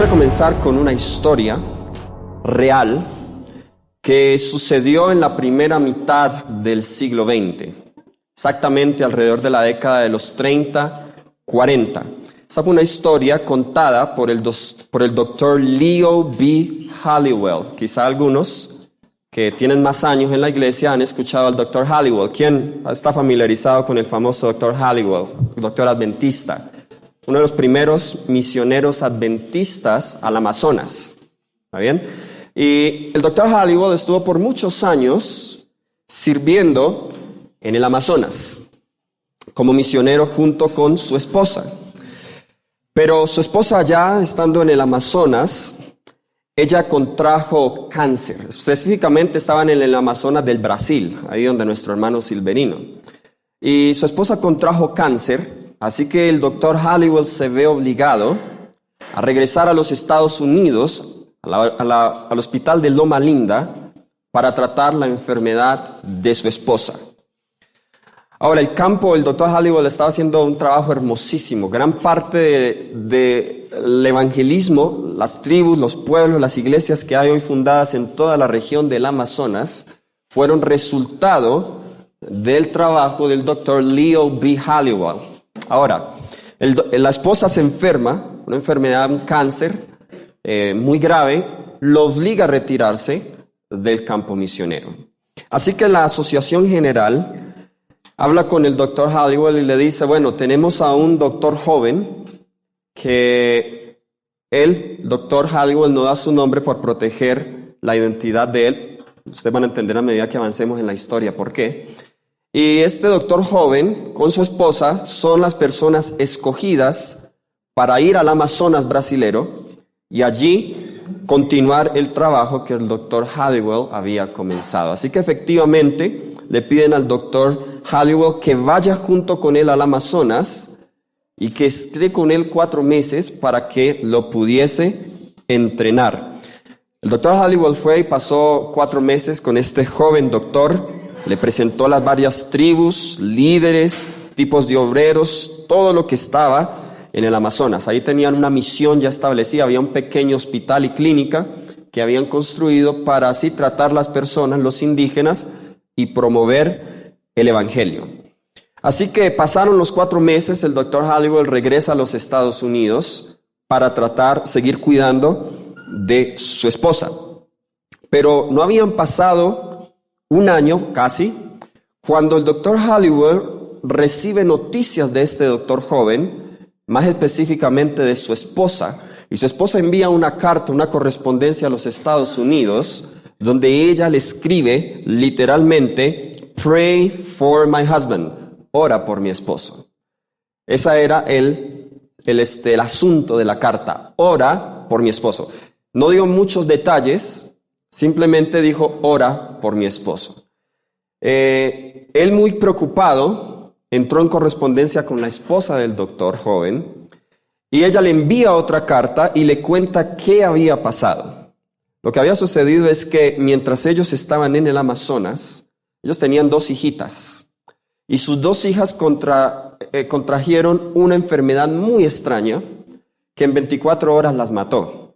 Quisiera comenzar con una historia real que sucedió en la primera mitad del siglo XX, exactamente alrededor de la década de los 30, 40. Esa fue una historia contada por el doctor Leo B. Halliwell. Quizá algunos que tienen más años en la iglesia han escuchado al doctor Halliwell. ¿Quién está familiarizado con el famoso doctor Halliwell, doctor adventista? Uno de los primeros misioneros adventistas al Amazonas. ¿Está bien? Y el doctor Halliwell estuvo por muchos años sirviendo en el Amazonas como misionero junto con su esposa. Pero su esposa, ya estando en el Amazonas, ella contrajo cáncer. Específicamente estaban en el Amazonas del Brasil, ahí donde nuestro hermano Silverino. Y su esposa contrajo cáncer. Así que el doctor Halliwell se ve obligado a regresar a los Estados Unidos, al hospital de Loma Linda, para tratar la enfermedad de su esposa. Ahora, el doctor Halliwell estaba haciendo un trabajo hermosísimo. Gran parte del evangelismo, las tribus, los pueblos, las iglesias que hay hoy fundadas en toda la región del Amazonas, fueron resultado del trabajo del doctor Leo B. Halliwell. Ahora, la esposa se enferma, una enfermedad, un cáncer muy grave, lo obliga a retirarse del campo misionero. Así que la Asociación General habla con el doctor Halliwell y le dice, bueno, tenemos a un doctor joven que el doctor Halliwell no da su nombre por proteger la identidad de él. Ustedes van a entender a medida que avancemos en la historia por qué. Y este doctor joven con su esposa son las personas escogidas para ir al Amazonas brasilero y allí continuar el trabajo que el doctor Halliwell había comenzado. Así que efectivamente le piden al doctor Halliwell que vaya junto con él al Amazonas y que esté con él 4 meses para que lo pudiese entrenar. El doctor Halliwell fue y pasó 4 meses con este joven doctor. Le presentó las varias tribus, líderes, tipos de obreros, todo lo que estaba en el Amazonas. Ahí tenían una misión ya establecida, había un pequeño hospital y clínica que habían construido para así tratar las personas, los indígenas, y promover el evangelio. Así que pasaron los 4 meses, el doctor Halliwell regresa a los Estados Unidos para seguir cuidando de su esposa. Pero no habían pasado un año casi, cuando el doctor Halliwell recibe noticias de este doctor joven, más específicamente de su esposa, y su esposa envía una carta, una correspondencia a los Estados Unidos, donde ella le escribe literalmente, "Pray for my husband", ora por mi esposo. Ese era el asunto de la carta, ora por mi esposo. No dio muchos detalles. Simplemente dijo, ora por mi esposo. Él muy preocupado entró en correspondencia con la esposa del doctor joven y ella le envía otra carta y le cuenta qué había pasado. Lo que había sucedido es que mientras ellos estaban en el Amazonas, ellos tenían 2 hijitas y sus 2 hijas contrajeron una enfermedad muy extraña que en 24 horas las mató.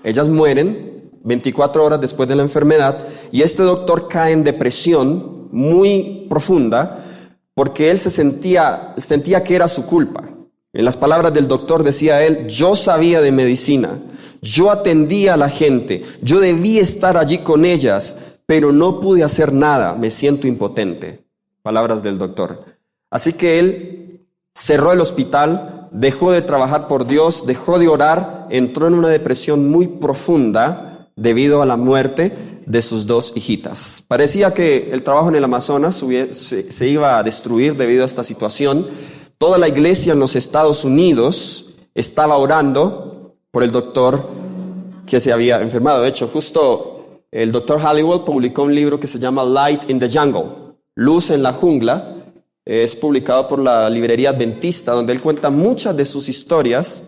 Ellas mueren 24 horas después de la enfermedad, y este doctor cae en depresión muy profunda porque él sentía que era su culpa. En las palabras del doctor decía él, yo sabía de medicina, yo atendía a la gente, yo debí estar allí con ellas, pero no pude hacer nada, me siento impotente. Palabras del doctor. Así que él cerró el hospital, dejó de trabajar por Dios, dejó de orar, entró en una depresión muy profunda debido a la muerte de sus 2 hijitas. Parecía que el trabajo en el Amazonas se iba a destruir debido a esta situación. Toda la iglesia en los Estados Unidos estaba orando por el doctor que se había enfermado. De hecho, justo el doctor Halliwell publicó un libro que se llama Light in the Jungle, Luz en la Jungla. Es publicado por la librería adventista, donde él cuenta muchas de sus historias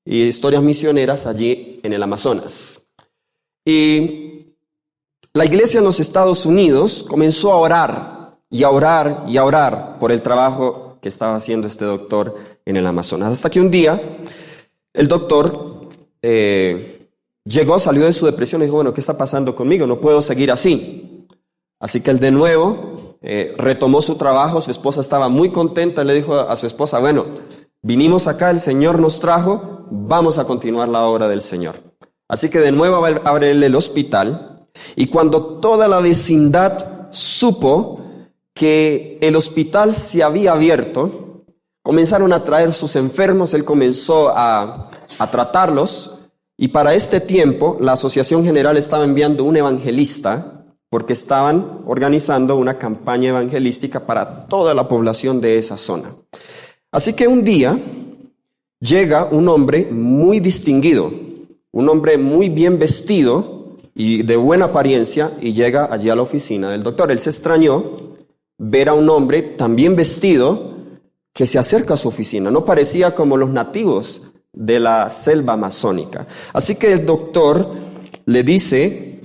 y historias misioneras allí en el Amazonas. Y la iglesia en los Estados Unidos comenzó a orar y a orar y a orar por el trabajo que estaba haciendo este doctor en el Amazonas. Hasta que un día el doctor salió de su depresión y dijo, bueno, ¿qué está pasando conmigo? No puedo seguir así. Así que él de nuevo retomó su trabajo, su esposa estaba muy contenta, le dijo a su esposa, bueno, vinimos acá, el Señor nos trajo, vamos a continuar la obra del Señor. Así que de nuevo abre el hospital, y cuando toda la vecindad supo que el hospital se había abierto, comenzaron a traer sus enfermos, él comenzó a tratarlos, y para este tiempo la Asociación General estaba enviando un evangelista, porque estaban organizando una campaña evangelística para toda la población de esa zona. Así que un día llega un hombre muy distinguido, un hombre muy bien vestido y de buena apariencia, y llega allí a la oficina del doctor. Él se extrañó ver a un hombre tan bien vestido que se acerca a su oficina. No parecía como los nativos de la selva amazónica. Así que el doctor le dice,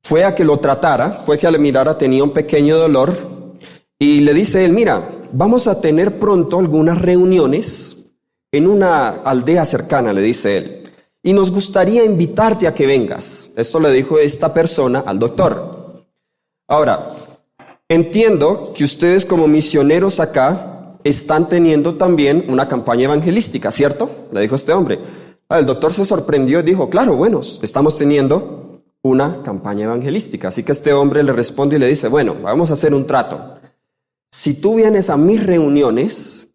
fue a que lo tratara, fue que le mirara, tenía un pequeño dolor, y le dice él, mira, vamos a tener pronto algunas reuniones en una aldea cercana, le dice él, y nos gustaría invitarte a que vengas. Esto le dijo esta persona al doctor. Ahora, entiendo que ustedes como misioneros acá están teniendo también una campaña evangelística, ¿cierto? Le dijo este hombre. El doctor se sorprendió y dijo, claro, bueno, estamos teniendo una campaña evangelística. Así que este hombre le responde y le dice, bueno, vamos a hacer un trato. Si tú vienes a mis reuniones,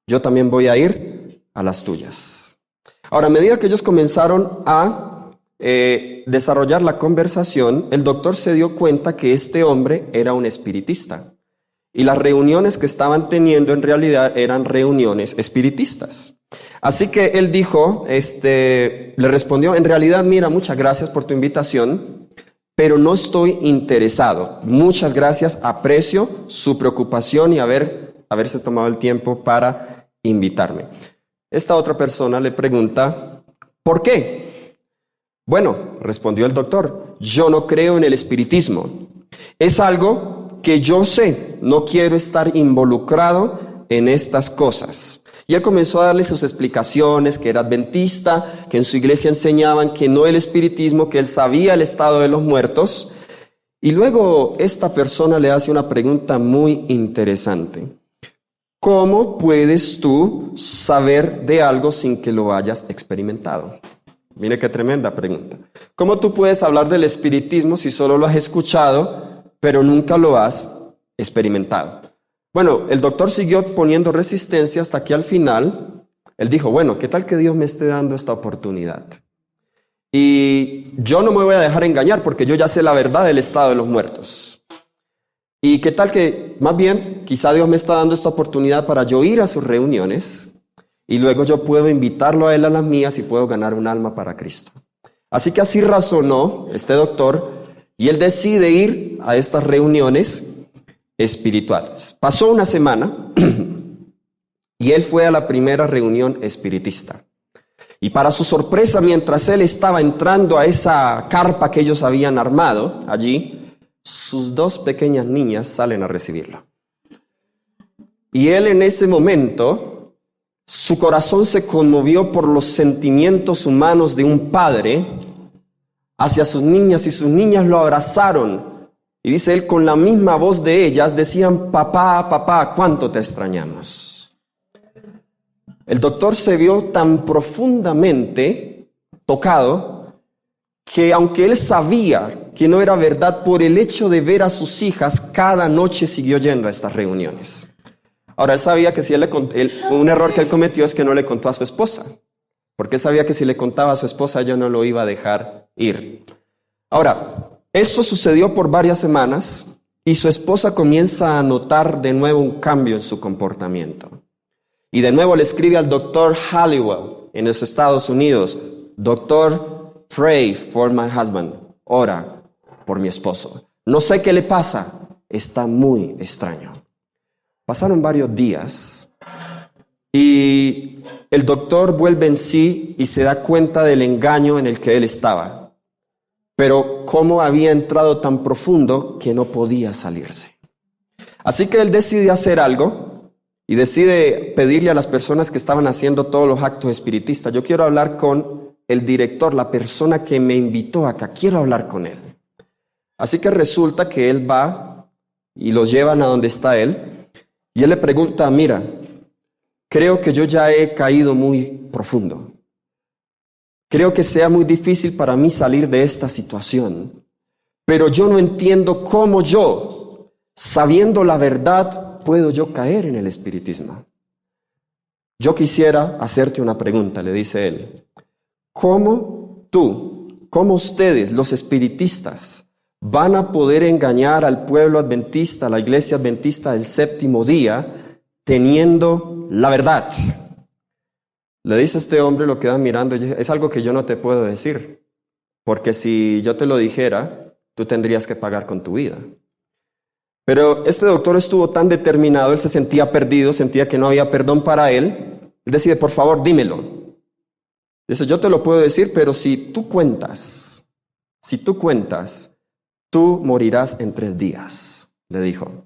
yo también voy a ir a las tuyas. Ahora, a medida que ellos comenzaron a desarrollar la conversación, el doctor se dio cuenta que este hombre era un espiritista. Y las reuniones que estaban teniendo en realidad eran reuniones espiritistas. Así que él dijo, le respondió, en realidad, mira, muchas gracias por tu invitación, pero no estoy interesado. Muchas gracias, aprecio su preocupación y haberse tomado el tiempo para invitarme. Esta otra persona le pregunta, ¿por qué? Bueno, respondió el doctor, yo no creo en el espiritismo. Es algo que yo sé, no quiero estar involucrado en estas cosas. Y él comenzó a darle sus explicaciones, que era adventista, que en su iglesia enseñaban que no el espiritismo, que él sabía el estado de los muertos. Y luego esta persona le hace una pregunta muy interesante. ¿Cómo puedes tú saber de algo sin que lo hayas experimentado? Mire qué tremenda pregunta. ¿Cómo tú puedes hablar del espiritismo si solo lo has escuchado, pero nunca lo has experimentado? Bueno, el doctor siguió poniendo resistencia hasta que al final, él dijo, bueno, ¿qué tal que Dios me esté dando esta oportunidad? Y yo no me voy a dejar engañar porque yo ya sé la verdad del estado de los muertos. ¿Y qué tal que, más bien, quizá Dios me está dando esta oportunidad para yo ir a sus reuniones y luego yo puedo invitarlo a él a las mías y puedo ganar un alma para Cristo? Así que así razonó este doctor y él decide ir a estas reuniones espirituales. Pasó una semana y él fue a la primera reunión espiritista. Y para su sorpresa, mientras él estaba entrando a esa carpa que ellos habían armado allí, sus dos pequeñas niñas salen a recibirlo. Y él en ese momento, su corazón se conmovió por los sentimientos humanos de un padre hacia sus niñas, y sus niñas lo abrazaron. Y dice él, con la misma voz de ellas, decían, papá, papá, ¿cuánto te extrañamos? El doctor se vio tan profundamente tocado que aunque él sabía que no era verdad, por el hecho de ver a sus hijas, cada noche siguió yendo a estas reuniones. Ahora, él sabía que si un error que él cometió es que no le contó a su esposa, porque él sabía que si le contaba a su esposa, ella no lo iba a dejar ir. Ahora, esto sucedió por varias semanas y su esposa comienza a notar de nuevo un cambio en su comportamiento. Y de nuevo le escribe al doctor Halliwell en los Estados Unidos, doctor, pray for my husband, ora por mi esposo. No sé qué le pasa, está muy extraño. Pasaron varios días y el doctor vuelve en sí y se da cuenta del engaño en el que él estaba. Pero cómo había entrado tan profundo que no podía salirse. Así que él decide hacer algo y decide pedirle a las personas que estaban haciendo todos los actos espiritistas: yo quiero hablar con el director, la persona que me invitó acá, quiero hablar con él. Así que resulta que él va y lo llevan a donde está él, y él le pregunta: mira, creo que yo ya he caído muy profundo. Creo que sea muy difícil para mí salir de esta situación, pero yo no entiendo cómo yo, sabiendo la verdad, puedo yo caer en el espiritismo. Yo quisiera hacerte una pregunta, le dice él. ¿Cómo ustedes, los espiritistas, van a poder engañar al pueblo adventista, a la iglesia adventista del séptimo día, teniendo la verdad? Le dice este hombre, lo queda mirando: es algo que yo no te puedo decir, porque si yo te lo dijera, tú tendrías que pagar con tu vida. Pero este doctor estuvo tan determinado, él se sentía perdido, sentía que no había perdón para él. Él decide: por favor, dímelo. Dice: yo te lo puedo decir, pero si tú cuentas, tú morirás en 3 días, le dijo.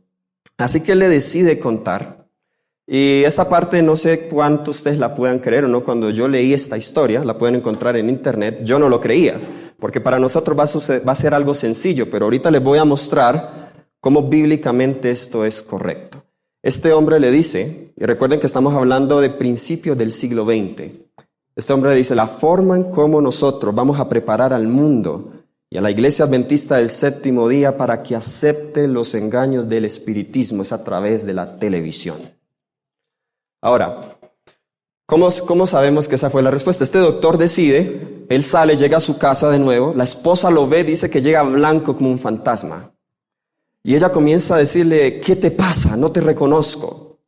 Así que él le decide contar. Y esta parte no sé cuánto ustedes la puedan creer o no. Cuando yo leí esta historia, la pueden encontrar en internet, yo no lo creía, porque para nosotros va a ser algo sencillo, pero ahorita les voy a mostrar cómo bíblicamente esto es correcto. Este hombre le dice, y recuerden que estamos hablando de principios del siglo XX, este hombre le dice: la forma en cómo nosotros vamos a preparar al mundo y a la iglesia adventista del séptimo día para que acepte los engaños del espiritismo es a través de la televisión. Ahora, ¿cómo sabemos que esa fue la respuesta? Este doctor decide, él sale, llega a su casa de nuevo, la esposa lo ve, dice que llega blanco como un fantasma. Y ella comienza a decirle: ¿qué te pasa? No te reconozco.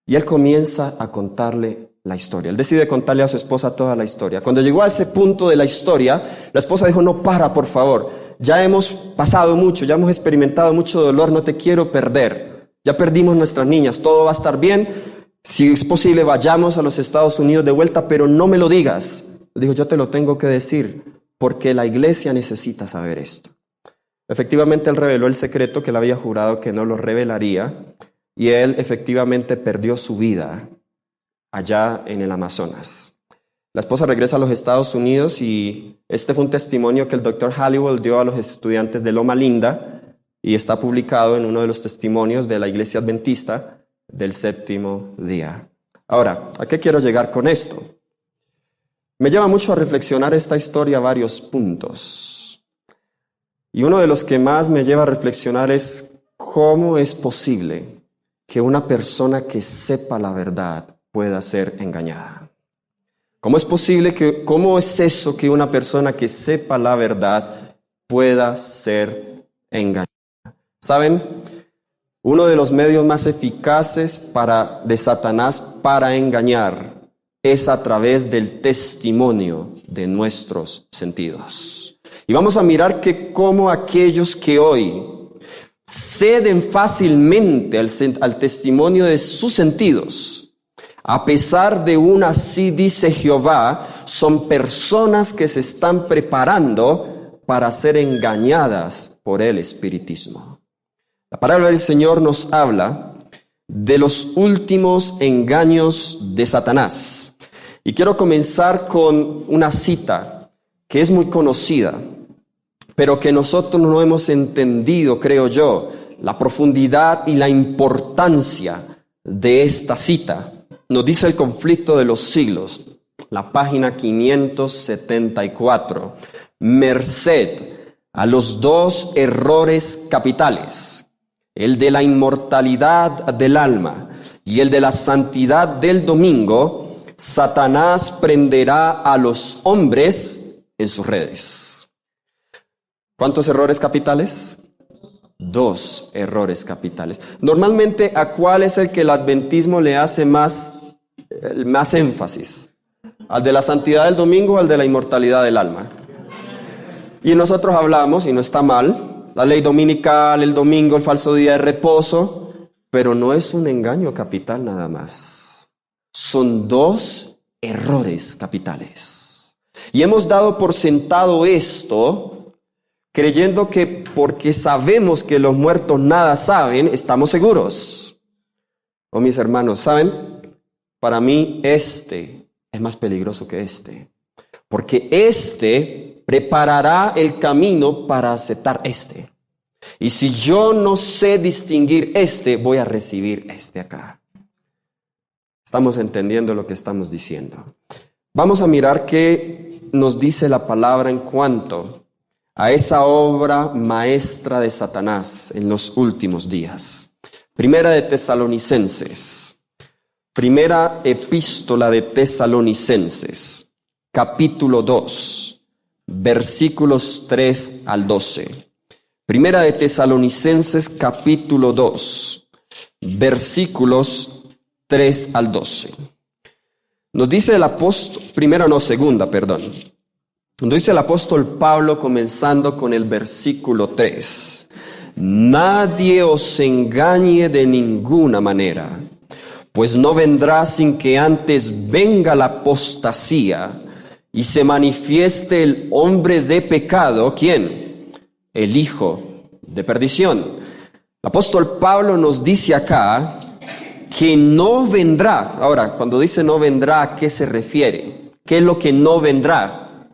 Y él comienza a contarle la historia. Él decide contarle a su esposa toda la historia. Cuando llegó a ese punto de la historia, la esposa dijo: no, por favor. Ya hemos pasado mucho, ya hemos experimentado mucho dolor, no te quiero perder. Ya perdimos nuestras niñas, todo va a estar bien. Si es posible, vayamos a los Estados Unidos de vuelta, pero no me lo digas. Dijo: yo te lo tengo que decir, porque la iglesia necesita saber esto. Efectivamente, él reveló el secreto que él había jurado que no lo revelaría, y él efectivamente perdió su vida allá en el Amazonas. La esposa regresa a los Estados Unidos y este fue un testimonio que el doctor Halliwell dio a los estudiantes de Loma Linda y está publicado en uno de los testimonios de la iglesia adventista del séptimo día. Ahora, ¿a qué quiero llegar con esto? Me lleva mucho a reflexionar esta historia a varios puntos. Y uno de los que más me lleva a reflexionar es cómo es posible que una persona que sepa la verdad pueda ser engañada. ¿Cómo es eso que una persona que sepa la verdad pueda ser engañada? ¿Saben? Uno de los medios más eficaces de Satanás para engañar es a través del testimonio de nuestros sentidos. Y vamos a mirar que cómo aquellos que hoy ceden fácilmente al testimonio de sus sentidos, a pesar de un así dice Jehová, son personas que se están preparando para ser engañadas por el espiritismo. La palabra del Señor nos habla de los últimos engaños de Satanás. Y quiero comenzar con una cita que es muy conocida, pero que nosotros no hemos entendido, creo yo, la profundidad y la importancia de esta cita. Nos dice el Conflicto de los Siglos, la página 574, merced a los 2 errores capitales, el de la inmortalidad del alma y el de la santidad del domingo, Satanás prenderá a los hombres en sus redes. ¿Cuántos errores capitales? 2 errores capitales. Normalmente, ¿a cuál es el que el adventismo le hace más énfasis? ¿Al de la santidad del domingo o al de la inmortalidad del alma? Y nosotros hablamos, y no está mal, la ley dominical, el domingo, el falso día de reposo, pero no es un engaño capital nada más. Son 2 errores capitales. Y hemos dado por sentado esto, creyendo que porque sabemos que los muertos nada saben, estamos seguros. Oh, mis hermanos, ¿saben? Para mí este es más peligroso que este. Porque este preparará el camino para aceptar este. Y si yo no sé distinguir este, voy a recibir este acá. Estamos entendiendo lo que estamos diciendo. Vamos a mirar qué nos dice la palabra en cuanto a esa obra maestra de Satanás en los últimos días. Primera de Tesalonicenses, primera epístola de Tesalonicenses, capítulo 2, versículos 3 al 12. Primera de Tesalonicenses, capítulo 2, versículos 3 al 12. Nos dice el apóstol, nos dice el apóstol Pablo comenzando con el versículo 3. Nadie os engañe de ninguna manera, pues no vendrá sin que antes venga la apostasía y se manifieste el hombre de pecado. ¿Quién? El hijo de perdición. El apóstol Pablo nos dice acá que no vendrá. Ahora, cuando dice no vendrá, ¿a qué se refiere? ¿Qué es lo que no vendrá?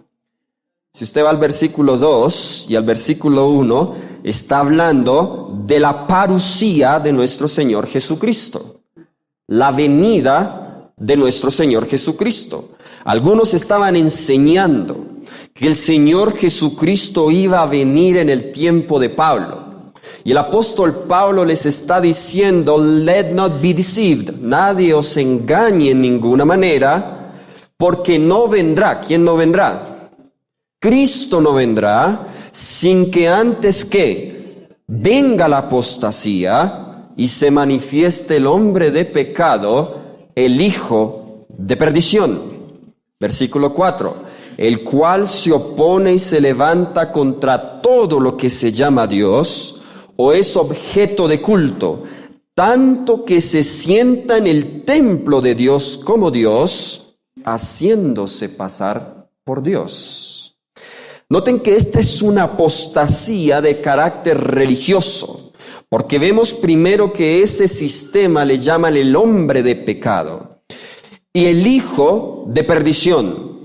Si usted va al versículo 2 y al versículo 1, está hablando de la parusía de nuestro Señor Jesucristo, la venida de nuestro Señor Jesucristo. Algunos estaban enseñando que el Señor Jesucristo iba a venir en el tiempo de Pablo. Y el apóstol Pablo les está diciendo, let not be deceived, nadie os engañe en ninguna manera, porque no vendrá. ¿Quién no vendrá? Cristo no vendrá sin que antes que venga la apostasía y se manifieste el hombre de pecado, el hijo de perdición. Versículo 4, el cual se opone y se levanta contra todo lo que se llama Dios o es objeto de culto, tanto que se sienta en el templo de Dios como Dios, haciéndose pasar por Dios. Noten que esta es una apostasía de carácter religioso, porque vemos primero que ese sistema le llaman el hombre de pecado y el hijo de perdición.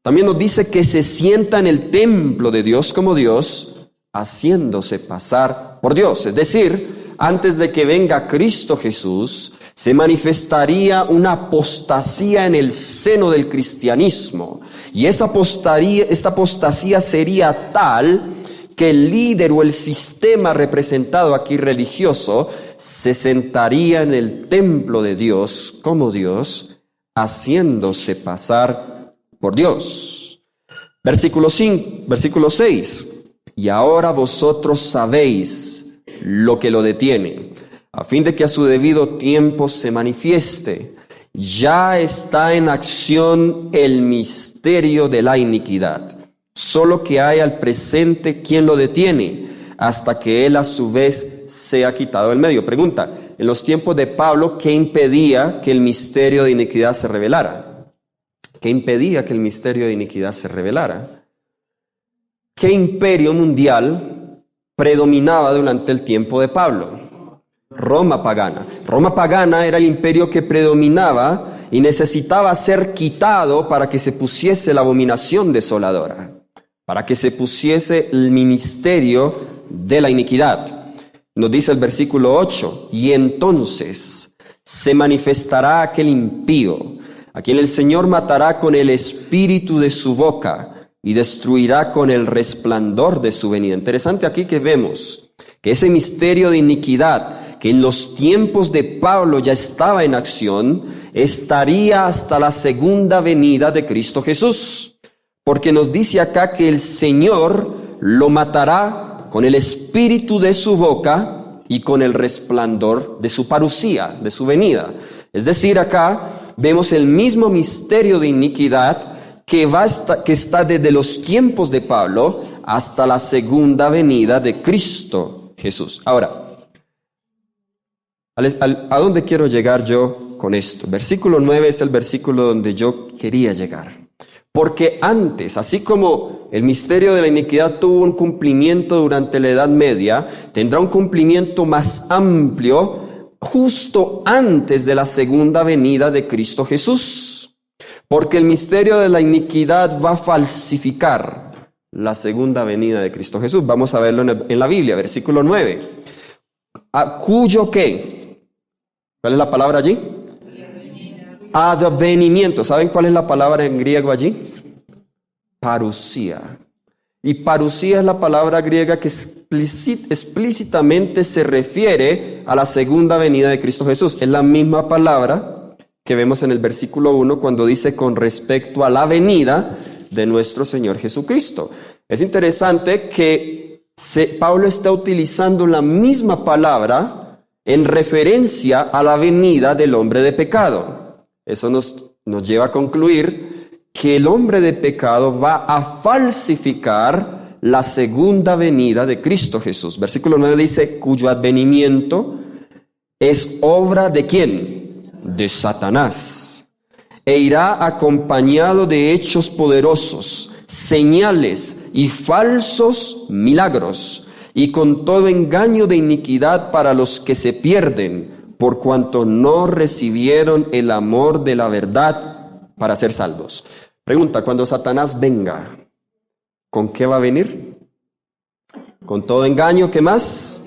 También nos dice que se sienta en el templo de Dios como Dios, haciéndose pasar por Dios. Es decir, antes de que venga Cristo Jesús, se manifestaría una apostasía en el seno del cristianismo. Y esta apostasía sería tal que el líder o el sistema representado aquí religioso se sentaría en el templo de Dios como Dios, haciéndose pasar por Dios. Versículo 6. Y ahora vosotros sabéis lo que lo detiene, a fin de que a su debido tiempo se manifieste. Ya está en acción el misterio de la iniquidad, solo que hay al presente quien lo detiene, hasta que él a su vez sea quitado del medio. Pregunta, en los tiempos de Pablo, ¿qué impedía que el misterio de iniquidad se revelara? ¿Qué impedía que el misterio de iniquidad se revelara? ¿Qué imperio mundial predominaba durante el tiempo de Pablo? Roma pagana. Roma pagana era el imperio que predominaba y necesitaba ser quitado para que se pusiese la abominación desoladora, para que se pusiese el ministerio de la iniquidad. Nos dice el versículo 8, y entonces se manifestará aquel impío, a quien el Señor matará con el espíritu de su boca, y destruirá con el resplandor de su venida. Interesante aquí que vemos que ese misterio de iniquidad, que en los tiempos de Pablo ya estaba en acción, estaría hasta la segunda venida de Cristo Jesús. Porque nos dice acá que el Señor lo matará con el espíritu de su boca y con el resplandor de su parusía, de su venida. Es decir, acá vemos el mismo misterio de iniquidad que está desde los tiempos de Pablo hasta la segunda venida de Cristo Jesús. Ahora, ¿a dónde quiero llegar yo con esto? Versículo 9 es el versículo donde yo quería llegar. Porque antes, así como el misterio de la iniquidad tuvo un cumplimiento durante la Edad Media, tendrá un cumplimiento más amplio justo antes de la segunda venida de Cristo Jesús, porque el misterio de la iniquidad va a falsificar la segunda venida de Cristo Jesús. Vamos a verlo en la Biblia, versículo 9. ¿A cuyo qué? ¿Cuál es la palabra allí? Advenimiento. ¿Saben cuál es la palabra en griego allí? Parusía. Y parusía es la palabra griega que explícitamente se refiere a la segunda venida de Cristo Jesús. Es la misma palabra que vemos en el versículo 1 cuando dice con respecto a la venida de nuestro Señor Jesucristo. Es interesante que Pablo está utilizando la misma palabra en referencia a la venida del hombre de pecado. Eso nos lleva a concluir que el hombre de pecado va a falsificar la segunda venida de Cristo Jesús. Versículo 9 dice, cuyo advenimiento es obra ¿de quién? De Satanás. E irá acompañado de hechos poderosos, señales y falsos milagros, y con todo engaño de iniquidad para los que se pierden, por cuanto no recibieron el amor de la verdad para ser salvos. Pregunta, cuando Satanás venga, ¿con qué va a venir? Con todo engaño, ¿qué más?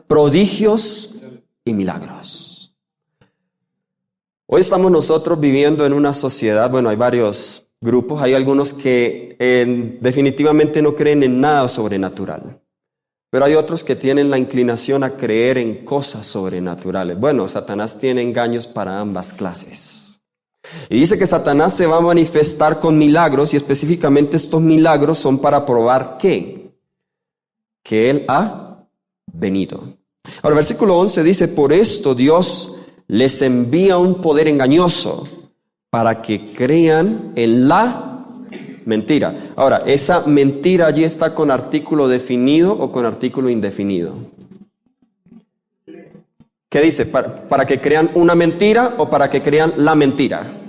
Prodigios y milagros. Hoy estamos nosotros viviendo en una sociedad, bueno, hay varios grupos, hay algunos que definitivamente no creen en nada sobrenatural, pero hay otros que tienen la inclinación a creer en cosas sobrenaturales. Bueno, Satanás tiene engaños para ambas clases. Y dice que Satanás se va a manifestar con milagros, y específicamente estos milagros son para probar ¿qué? Que Él ha venido. Ahora, versículo 11 dice, por esto Dios les envía un poder engañoso para que crean en la mentira. Ahora, ¿esa mentira allí está con artículo definido o con artículo indefinido? ¿Qué dice? ¿Para que crean una mentira o para que crean la mentira?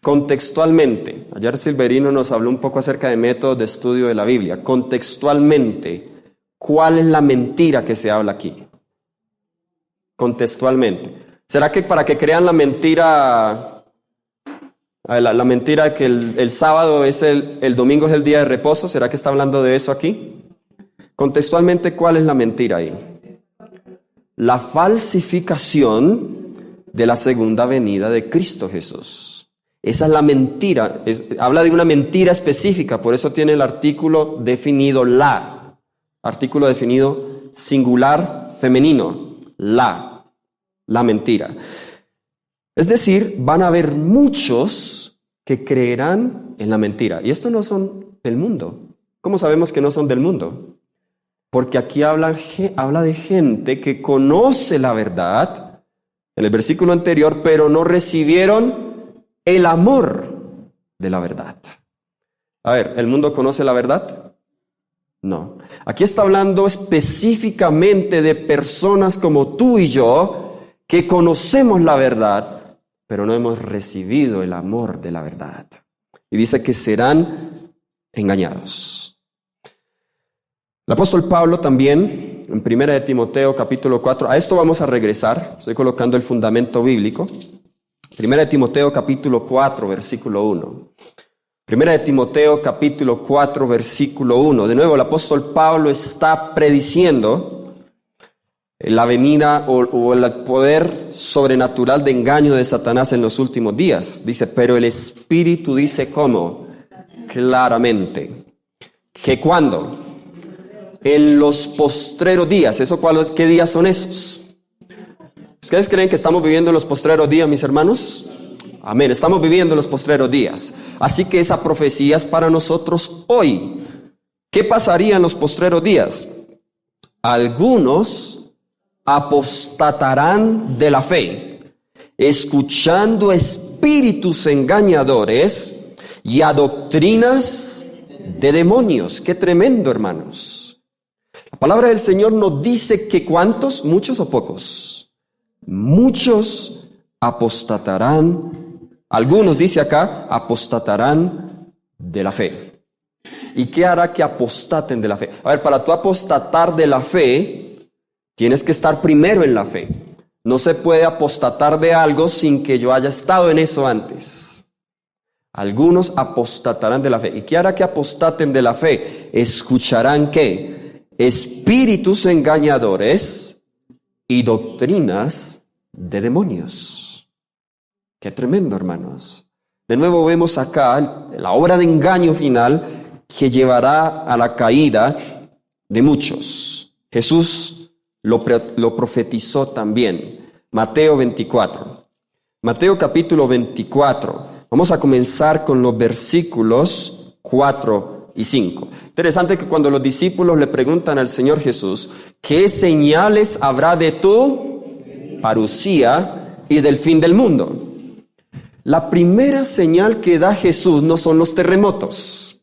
Contextualmente, ayer Silverino nos habló un poco acerca de métodos de estudio de la Biblia. Contextualmente, ¿cuál es la mentira que se habla aquí? Contextualmente. ¿Será que para que crean la mentira, la mentira de que el sábado es el domingo es el día de reposo? ¿Será que está hablando de eso aquí? Contextualmente, ¿cuál es la mentira ahí? La falsificación de la segunda venida de Cristo Jesús. Esa es la mentira, habla de una mentira específica, por eso tiene el artículo definido la, artículo definido singular femenino, la mentira. Es decir, van a haber muchos que creerán en la mentira, y estos no son del mundo. ¿Cómo sabemos que no son del mundo? Porque aquí habla de gente que conoce la verdad, en el versículo anterior, pero no recibieron el amor de la verdad. A ver, ¿el mundo conoce la verdad? No. Aquí está hablando específicamente de personas como tú y yo, que conocemos la verdad, pero no hemos recibido el amor de la verdad. Y dice que serán engañados. El apóstol Pablo también, en 1 Timoteo capítulo 4, a esto vamos a regresar, estoy colocando el fundamento bíblico. 1 Timoteo capítulo 4, versículo 1. 1 Timoteo capítulo 4, versículo 1. De nuevo, el apóstol Pablo está prediciendo la venida o el poder sobrenatural de engaño de Satanás en los últimos días. Dice, pero el Espíritu dice ¿cómo? Claramente. ¿Que cuándo? En los postreros días. ¿Qué días son esos? ¿Ustedes creen que estamos viviendo los postreros días, mis hermanos? Amén, estamos viviendo los postreros días. Así que esa profecía es para nosotros hoy. ¿Qué pasaría en los postreros días? Algunos apostatarán de la fe, escuchando espíritus engañadores y a doctrinas de demonios. ¡Qué tremendo, hermanos! La palabra del Señor nos dice que ¿cuántos? ¿Muchos o pocos? Muchos apostatarán, algunos dice acá, apostatarán de la fe. ¿Y qué hará que apostaten de la fe? A ver, para tú apostatar de la fe, Tienes que estar primero en la fe. No se puede apostatar de algo sin que yo haya estado en eso antes. Algunos apostatarán de la fe. ¿Y qué hará que apostaten de la fe? Escucharán ¿qué? Espíritus engañadores y doctrinas de demonios. Qué tremendo, hermanos. De nuevo vemos acá la obra de engaño final que llevará a la caída de muchos. Jesús lo profetizó también. Mateo 24. Mateo capítulo 24. Vamos a comenzar con los versículos 4 y 5. Interesante que cuando los discípulos le preguntan al Señor Jesús, ¿qué señales habrá de tu parucía y del fin del mundo? La primera señal que da Jesús no son los terremotos,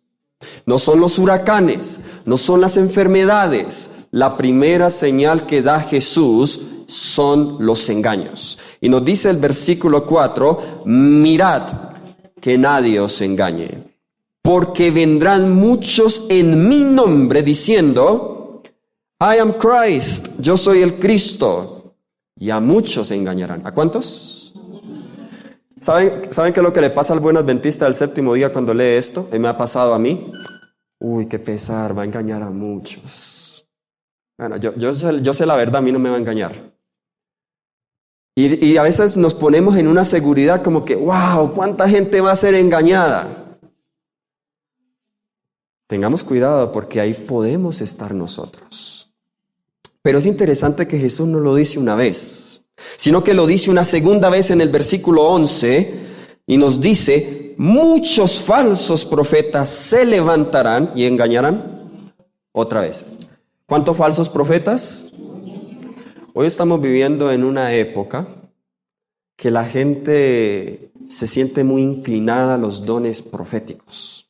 no son los huracanes, no son las enfermedades. La primera señal que da Jesús son los engaños. Y nos dice el versículo 4, mirad que nadie os engañe, porque vendrán muchos en mi nombre diciendo, I am Christ, yo soy el Cristo, y a muchos engañarán. ¿A cuántos? ¿Saben qué es lo que le pasa al buen adventista del séptimo día cuando lee esto? Y me ha pasado a mí. Uy, qué pesar, va a engañar a muchos. Bueno, yo sé la verdad, a mí no me va a engañar. Y a veces nos ponemos en una seguridad como que, wow, ¿cuánta gente va a ser engañada? Tengamos cuidado porque ahí podemos estar nosotros. Pero es interesante que Jesús no lo dice una vez, sino que lo dice una segunda vez en el versículo 11 y nos dice, muchos falsos profetas se levantarán y engañarán otra vez. ¿Cuántos falsos profetas? Hoy estamos viviendo en una época que la gente se siente muy inclinada a los dones proféticos.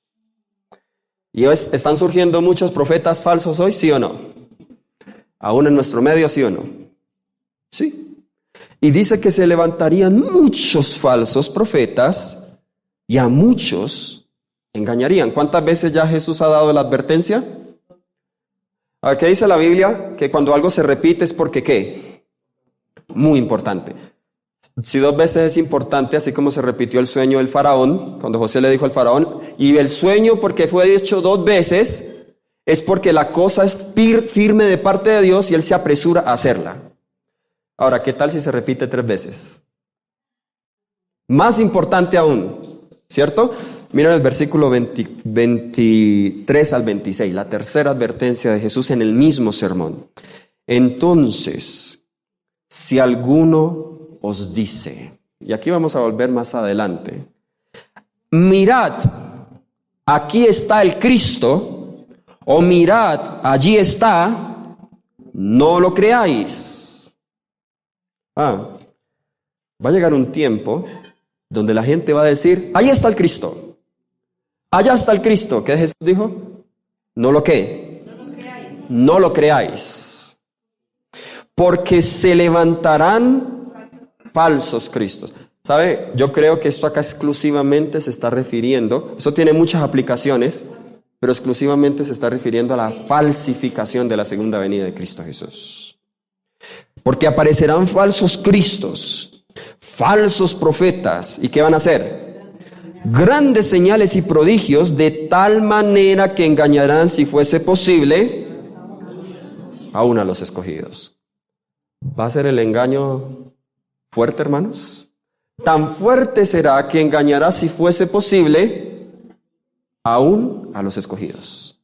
¿Y están surgiendo muchos profetas falsos hoy, sí o no? ¿Aún en nuestro medio, sí o no? Sí. Y dice que se levantarían muchos falsos profetas y a muchos engañarían. ¿Cuántas veces ya Jesús ha dado la advertencia? ¿Qué dice la Biblia? Que cuando algo se repite es porque ¿qué? Muy importante. Si 2 veces es importante, así como se repitió el sueño del faraón, cuando José le dijo al faraón, y el sueño porque fue dicho 2 veces, es porque la cosa es firme de parte de Dios y Él se apresura a hacerla. Ahora, ¿qué tal si se repite 3 veces? Más importante aún, ¿cierto? Miren el versículo 23 al 26, la tercera advertencia de Jesús en el mismo sermón. Entonces, si alguno os dice, y aquí vamos a volver más adelante, mirad, aquí está el Cristo, o mirad, allí está, no lo creáis. Va a llegar un tiempo donde la gente va a decir, ahí está el Cristo. Allá está el Cristo. ¿Qué Jesús dijo? No lo ¿qué? No lo creáis. Porque se levantarán falsos cristos. ¿Sabe? Yo creo que esto acá exclusivamente se está refiriendo, eso tiene muchas aplicaciones, pero exclusivamente se está refiriendo a la falsificación de la segunda venida de Cristo Jesús. Porque aparecerán falsos cristos, falsos profetas. ¿Y qué van a hacer? Grandes señales y prodigios, de tal manera que engañarán, si fuese posible, aún a los escogidos. ¿Va a ser el engaño fuerte, hermanos? Tan fuerte será que engañará, si fuese posible, aún a los escogidos.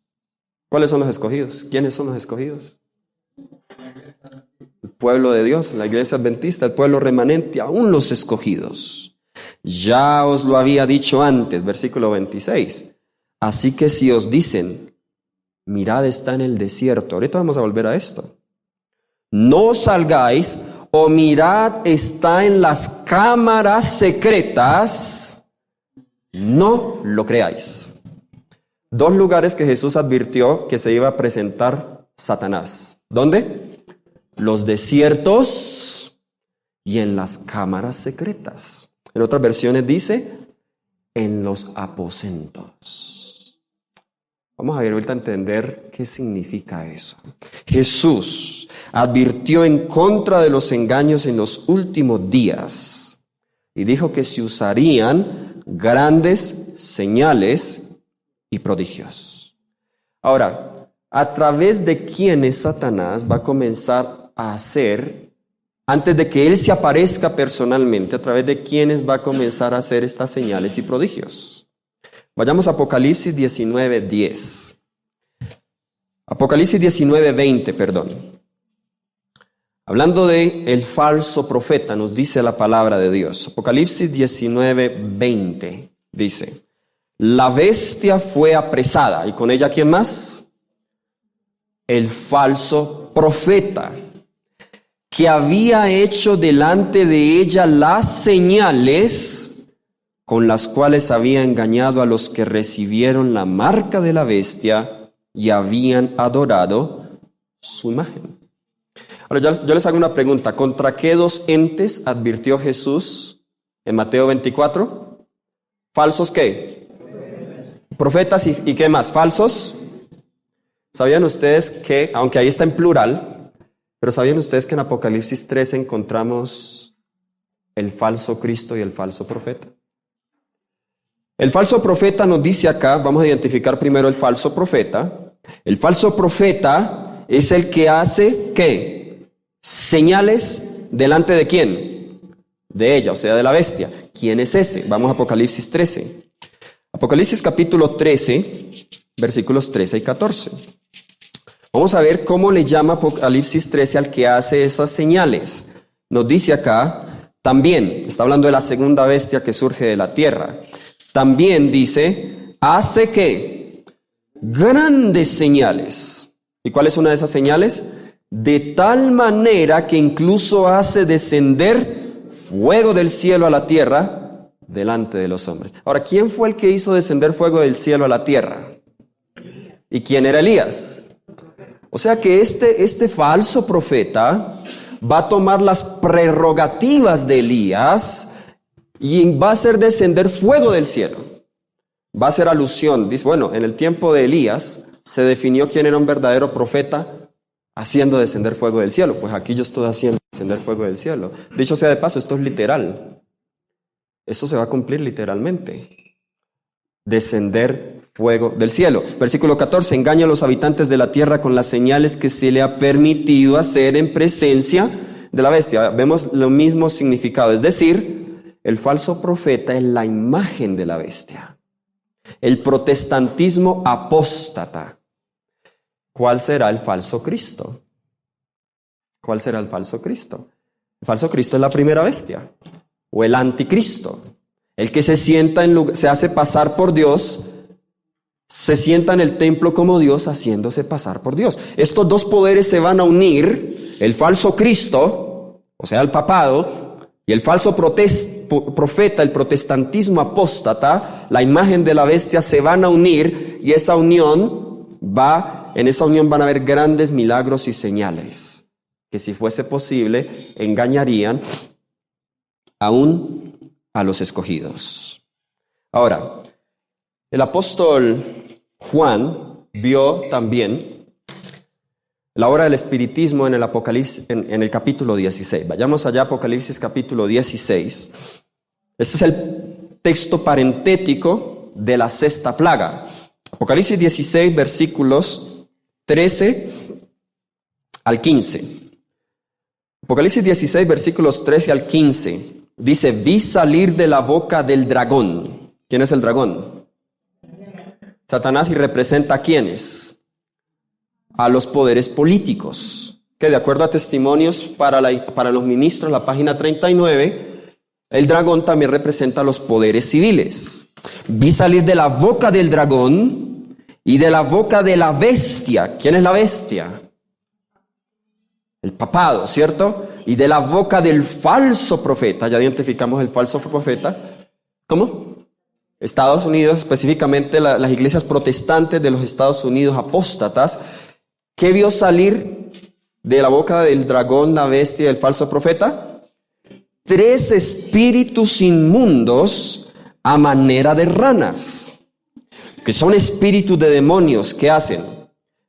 ¿Cuáles son los escogidos? ¿Quiénes son los escogidos? El pueblo de Dios, la iglesia adventista, el pueblo remanente, aún los escogidos. Ya os lo había dicho antes, versículo 26. Así que si os dicen, mirad, está en el desierto. Ahorita vamos a volver a esto. No salgáis, o mirad, está en las cámaras secretas. No lo creáis. 2 lugares que Jesús advirtió que se iba a presentar Satanás. ¿Dónde? Los desiertos y en las cámaras secretas. En otras versiones dice, en los aposentos. Vamos a ver ahorita a entender qué significa eso. Jesús, advirtió en contra de los engaños en los últimos días y dijo que se usarían grandes señales y prodigios. Ahora, ¿a través de quiénes Satanás va a comenzar a hacer, antes de que él se aparezca personalmente, a través de quiénes va a comenzar a hacer estas señales y prodigios? Vayamos a Apocalipsis 19:10. Apocalipsis 19:20, perdón. Hablando de el falso profeta, nos dice la palabra de Dios. Apocalipsis 19:20 dice: la bestia fue apresada. ¿Y con ella quién más? El falso profeta, que había hecho delante de ella las señales con las cuales había engañado a los que recibieron la marca de la bestia y habían adorado su imagen. Ahora yo les hago una pregunta. ¿Contra qué dos entes advirtió Jesús en Mateo 24? ¿Falsos qué? Profetas y qué más, falsos. ¿Sabían ustedes que, aunque ahí está en plural, pero sabían ustedes que en Apocalipsis 13 encontramos el falso Cristo y el falso profeta? El falso profeta nos dice acá, vamos a identificar primero el falso profeta. El falso profeta es el que hace, ¿qué? Señales delante de quién? De ella, o sea, de la bestia. ¿Quién es ese? Vamos a Apocalipsis 13. Apocalipsis capítulo 13, versículos 13 y 14. Vamos a ver cómo le llama Apocalipsis 13 al que hace esas señales. Nos dice acá, también, está hablando de la segunda bestia que surge de la tierra. También dice, hace ¿qué? Grandes señales. ¿Y cuál es una de esas señales? De tal manera que incluso hace descender fuego del cielo a la tierra delante de los hombres. Ahora, ¿quién fue el que hizo descender fuego del cielo a la tierra? ¿Y quién era Elías? O sea que este falso profeta va a tomar las prerrogativas de Elías y va a hacer descender fuego del cielo. Va a hacer alusión. Dice, bueno, en el tiempo de Elías se definió quién era un verdadero profeta haciendo descender fuego del cielo. Pues aquí yo estoy haciendo descender fuego del cielo. Dicho sea de paso, esto es literal. Esto se va a cumplir literalmente. Descender fuego del cielo. Versículo 14, engaña a los habitantes de la tierra con las señales que se le ha permitido hacer en presencia de la bestia. Vemos lo mismo significado, es decir, el falso profeta es la imagen de la bestia. El protestantismo apóstata. ¿Cuál será el falso Cristo? ¿Cuál será el falso Cristo? El falso Cristo es la primera bestia, o el anticristo. El que se hace pasar por Dios, se sienta en el templo como Dios, haciéndose pasar por Dios. Estos dos poderes se van a unir, el falso Cristo, o sea, el papado, y el falso profeta, el protestantismo apóstata, la imagen de la bestia, se van a unir, y en esa unión van a haber grandes milagros y señales, que si fuese posible, engañarían aún a los escogidos. Ahora, el apóstol Juan vio también la obra del espiritismo en el Apocalipsis, en el capítulo 16. Vayamos allá, Apocalipsis capítulo 16. Este es el texto parentético de la sexta plaga. Apocalipsis 16, versículos 13 al 15. Apocalipsis 16, versículos 13 al 15. Dice, vi salir de la boca del dragón. ¿Quién es el dragón? Satanás. ¿Y representa a quiénes? A los poderes políticos. Que de acuerdo a testimonios para los ministros, la página 39, el dragón también representa a los poderes civiles. Vi salir de la boca del dragón y de la boca de la bestia. ¿Quién es la bestia? El papado, ¿cierto? Y de la boca del falso profeta, ya identificamos el falso profeta. ¿Cómo? Estados Unidos, específicamente las iglesias protestantes de los Estados Unidos, apóstatas. ¿Qué vio salir de la boca del dragón, la bestia y el falso profeta? 3 espíritus inmundos a manera de ranas, que son espíritus de demonios. ¿Qué hacen?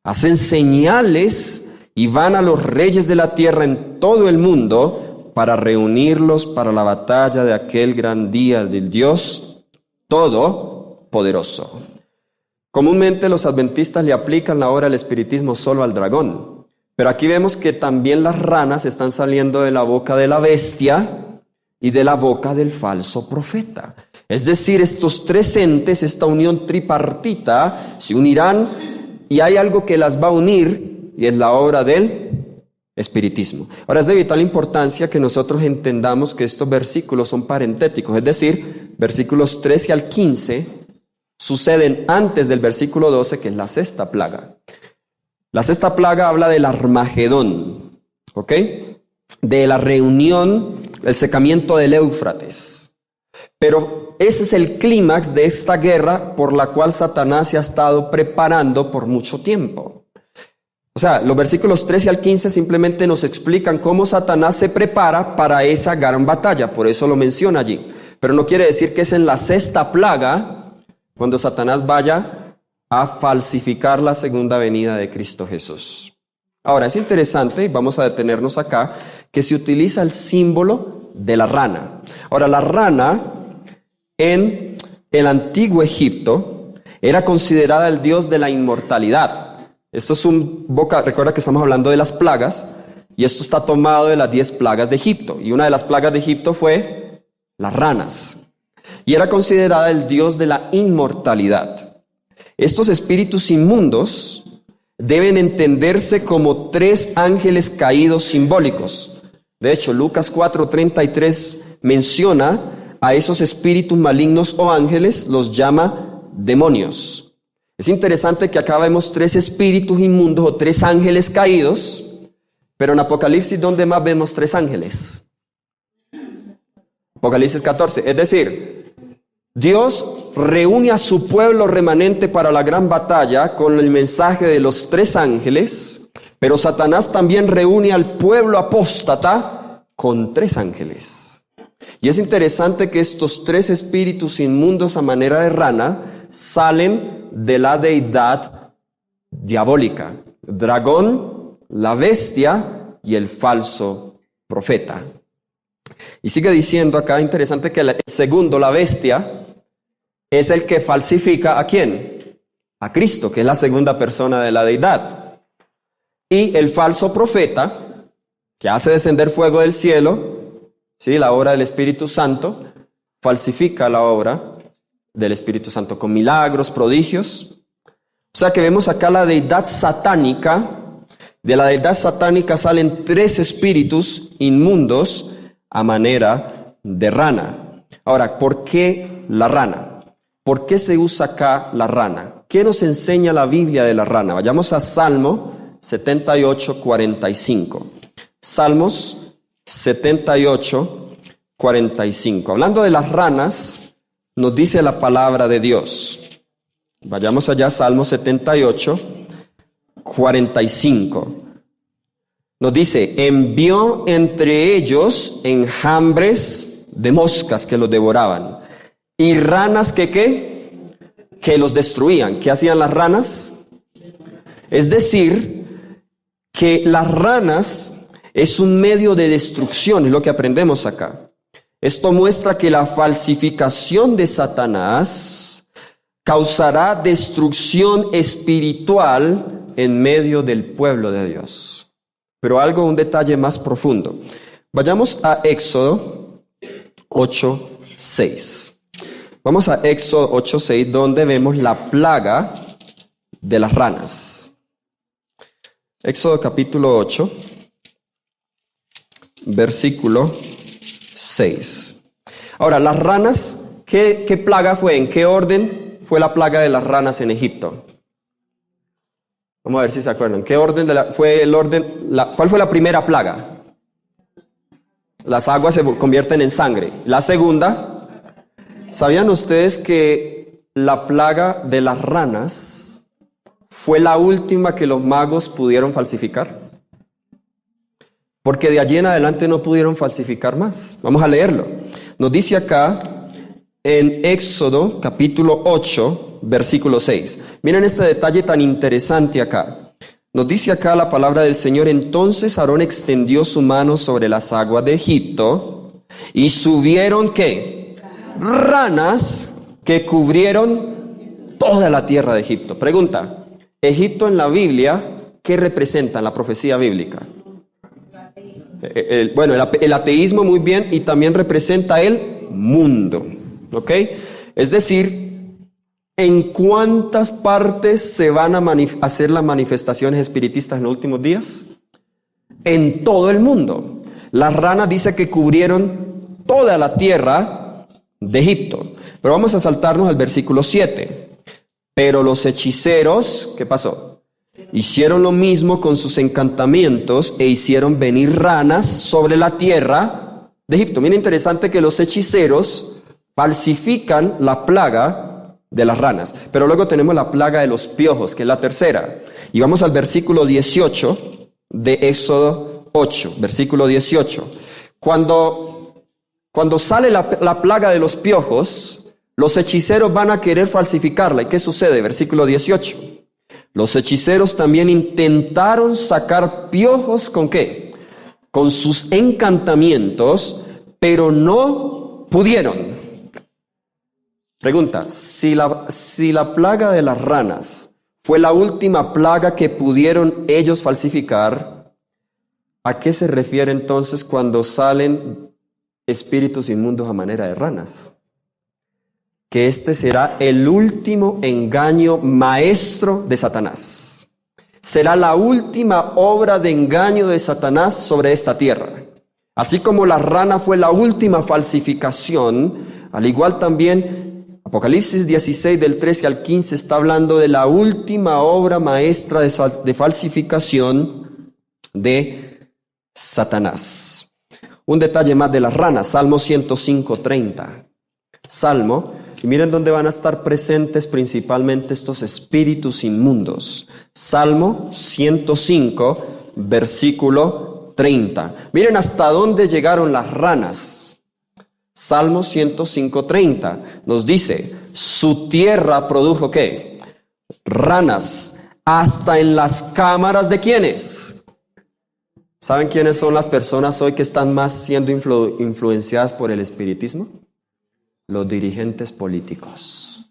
Hacen señales y van a los reyes de la tierra en todo el mundo para reunirlos para la batalla de aquel gran día del Dios Todopoderoso. Comúnmente los adventistas le aplican la obra del espiritismo solo al dragón, pero aquí vemos que también las ranas están saliendo de la boca de la bestia y de la boca del falso profeta. Es decir, estos tres entes, esta unión tripartita, se unirán y hay algo que las va a unir y es la obra del espiritismo. Ahora, es de vital importancia que nosotros entendamos que estos versículos son parentéticos, es decir, versículos 13 al 15 suceden antes del versículo 12, que es la sexta plaga. La sexta plaga habla del Armagedón, ¿ok? De la reunión, el secamiento del Éufrates. Pero ese es el clímax de esta guerra por la cual Satanás se ha estado preparando por mucho tiempo. O sea, los versículos 13 al 15 simplemente nos explican cómo Satanás se prepara para esa gran batalla, por eso lo menciona allí. Pero no quiere decir que es en la sexta plaga cuando Satanás vaya a falsificar la segunda venida de Cristo Jesús. Ahora, es interesante, y vamos a detenernos acá, que se utiliza el símbolo de la rana. Ahora, la rana en el antiguo Egipto era considerada el dios de la inmortalidad. Esto es recuerda que estamos hablando de las plagas, y esto está tomado de las 10 plagas de Egipto. Y una de las plagas de Egipto fue las ranas. Y era considerada el dios de la inmortalidad. Estos espíritus inmundos deben entenderse como 3 ángeles caídos simbólicos. De hecho, Lucas 4:33 menciona a esos espíritus malignos o ángeles, los llama demonios. Es interesante que acá vemos 3 espíritus inmundos o 3 ángeles caídos, pero en Apocalipsis, ¿dónde más vemos 3 ángeles? Apocalipsis 14, es decir, Dios reúne a su pueblo remanente para la gran batalla con el mensaje de los 3 ángeles, pero Satanás también reúne al pueblo apóstata con 3 ángeles. Y es interesante que estos 3 espíritus inmundos a manera de rana salen de la deidad diabólica: dragón, la bestia y el falso profeta. Y sigue diciendo acá, interesante, que el segundo, la bestia, es el que falsifica ¿a quién? A Cristo, que es la segunda persona de la deidad. Y el falso profeta, que hace descender fuego del cielo, ¿sí?, la obra del Espíritu Santo, falsifica la obra del Espíritu Santo con milagros, prodigios. O sea que vemos acá la deidad satánica. De la deidad satánica salen 3 espíritus inmundos a manera de rana. Ahora, ¿por qué la rana? ¿Por qué se usa acá la rana? ¿Qué nos enseña la Biblia de la rana? Vayamos a Salmo 78, 45. Salmos 78, 45. Hablando de las ranas, nos dice la palabra de Dios. Vayamos allá, Salmo 78, 45. Nos dice: envió entre ellos enjambres de moscas que los devoraban, y ranas que los destruían. ¿Qué hacían las ranas? Es decir, que las ranas es un medio de destrucción, es lo que aprendemos acá. Esto muestra que la falsificación de Satanás causará destrucción espiritual en medio del pueblo de Dios. Pero un detalle más profundo. Vayamos a Éxodo 8:6. Vamos a Éxodo 8:6, donde vemos la plaga de las ranas. Éxodo capítulo 8, versículo 6. Ahora, las ranas, ¿qué plaga fue? ¿En qué orden fue la plaga de las ranas en Egipto? Vamos a ver si se acuerdan. ¿Qué orden fue el orden? ¿Cuál fue la primera plaga? Las aguas se convierten en sangre. La segunda, ¿sabían ustedes que la plaga de las ranas fue la última que los magos pudieron falsificar? Porque de allí en adelante no pudieron falsificar más. Vamos a leerlo. Nos dice acá en Éxodo capítulo 8, versículo 6. Miren este detalle tan interesante acá. Nos dice acá la palabra del Señor: entonces Aarón extendió su mano sobre las aguas de Egipto y subieron ¿qué? Ranas que cubrieron toda la tierra de Egipto. Pregunta: Egipto en la Biblia, ¿qué representa en la profecía bíblica? El ateísmo, muy bien, y también representa el mundo, ¿ok? Es decir, ¿en cuántas partes se van a hacer las manifestaciones espiritistas en los últimos días? En todo el mundo. Las ranas dice que cubrieron toda la tierra de Egipto. Pero vamos a saltarnos al versículo 7. Pero los hechiceros, ¿qué pasó? Hicieron lo mismo con sus encantamientos e hicieron venir ranas sobre la tierra de Egipto. Mira, interesante que los hechiceros falsifican la plaga de las ranas. Pero luego tenemos la plaga de los piojos, que es la tercera. Y vamos al versículo 18 de Éxodo 8. Versículo 18. Cuando sale la plaga de los piojos, los hechiceros van a querer falsificarla. ¿Y qué sucede? Versículo 18. Los hechiceros también intentaron sacar piojos ¿con qué? Con sus encantamientos, pero no pudieron. Pregunta: si la plaga de las ranas fue la última plaga que pudieron ellos falsificar, ¿a qué se refiere entonces cuando salen espíritus inmundos a manera de ranas? Que este será el último engaño maestro de Satanás. Será la última obra de engaño de Satanás sobre esta tierra. Así como la rana fue la última falsificación, al igual también Apocalipsis 16 del 13 al 15 está hablando de la última obra maestra de falsificación de Satanás. Un detalle más de las ranas, Salmo 105:30. Salmo. Y miren dónde van a estar presentes principalmente estos espíritus inmundos. Salmo 105, versículo 30. Miren hasta dónde llegaron las ranas. Salmo 105:30 nos dice: su tierra produjo ¿qué? Ranas, hasta en las cámaras de ¿quiénes? ¿Saben quiénes son las personas hoy que están más siendo influenciadas por el espiritismo? Los dirigentes políticos.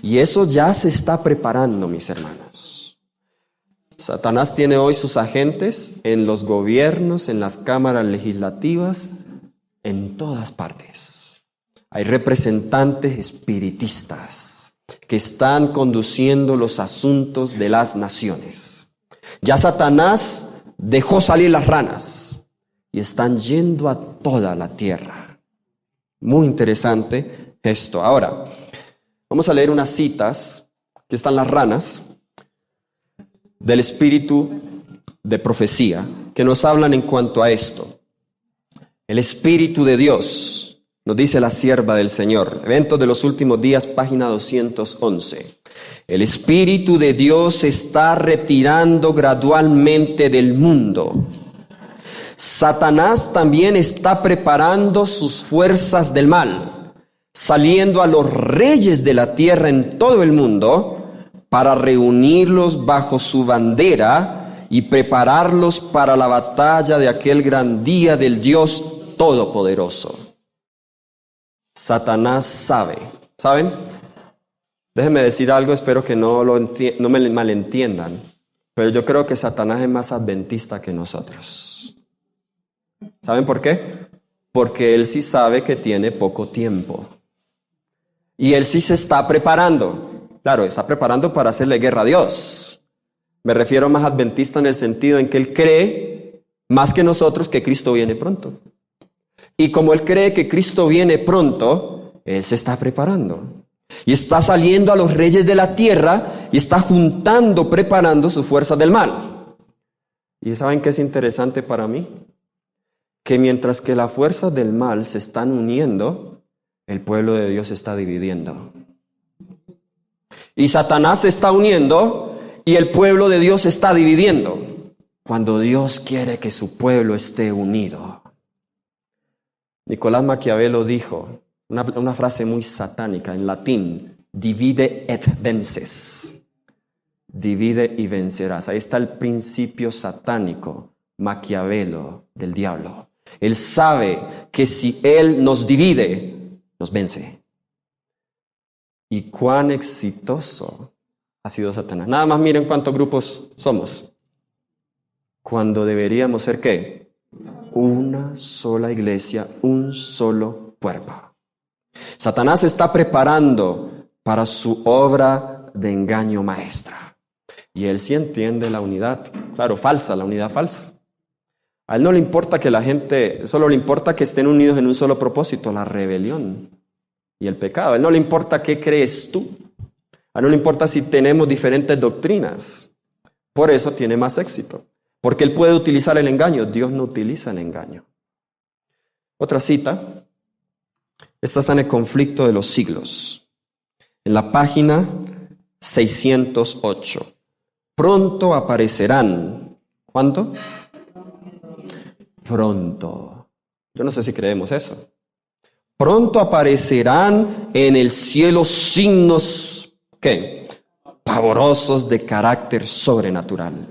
Y eso ya se está preparando, mis hermanos. Satanás tiene hoy sus agentes en los gobiernos, en las cámaras legislativas, en todas partes. Hay representantes espiritistas que están conduciendo los asuntos de las naciones. Ya Satanás dejó salir las ranas y están yendo a toda la tierra. Muy interesante esto. Ahora, vamos a leer unas citas, que están las ranas, del espíritu de profecía, que nos hablan en cuanto a esto. El Espíritu de Dios, nos dice la sierva del Señor, Eventos de los Últimos Días, página 211. El Espíritu de Dios se está retirando gradualmente del mundo. Satanás también está preparando sus fuerzas del mal, saliendo a los reyes de la tierra en todo el mundo para reunirlos bajo su bandera y prepararlos para la batalla de aquel gran día del Dios Todopoderoso. Satanás sabe, ¿saben? Déjenme decir algo, espero que no me malentiendan, pero yo creo que Satanás es más adventista que nosotros. ¿Saben por qué? Porque él sí sabe que tiene poco tiempo. Y él sí se está preparando. Claro, está preparando para hacerle guerra a Dios. Me refiero más adventista en el sentido en que él cree, más que nosotros, que Cristo viene pronto. Y como él cree que Cristo viene pronto, él se está preparando. Y está saliendo a los reyes de la tierra y está juntando, preparando sus fuerzas del mal. ¿Y saben qué es interesante para mí? Que mientras que las fuerzas del mal se están uniendo, el pueblo de Dios se está dividiendo. Y Satanás se está uniendo y el pueblo de Dios se está dividiendo. Cuando Dios quiere que su pueblo esté unido. Nicolás Maquiavelo dijo una frase muy satánica en latín: divide et vences. divide y vencerás. Ahí está el principio satánico, Maquiavelo, del diablo. Él sabe que si él nos divide, nos vence. Y cuán exitoso ha sido Satanás. Nada más miren cuántos grupos somos. Cuando deberíamos ser, ¿qué? Una sola iglesia, un solo cuerpo. Satanás está preparando para su obra de engaño maestra. Y él sí entiende la unidad, claro, falsa, la unidad falsa. A él no le importa que la gente, solo le importa que estén unidos en un solo propósito, la rebelión y el pecado. A él no le importa qué crees tú. A él no le importa si tenemos diferentes doctrinas. Por eso tiene más éxito. Porque él puede utilizar el engaño. Dios no utiliza el engaño. Otra cita. Esta está en el conflicto de los siglos. En la página 608. Pronto aparecerán. ¿Cuánto? Pronto. Yo no sé si creemos eso. Pronto aparecerán en el cielo signos, ¿qué? Pavorosos de carácter sobrenatural.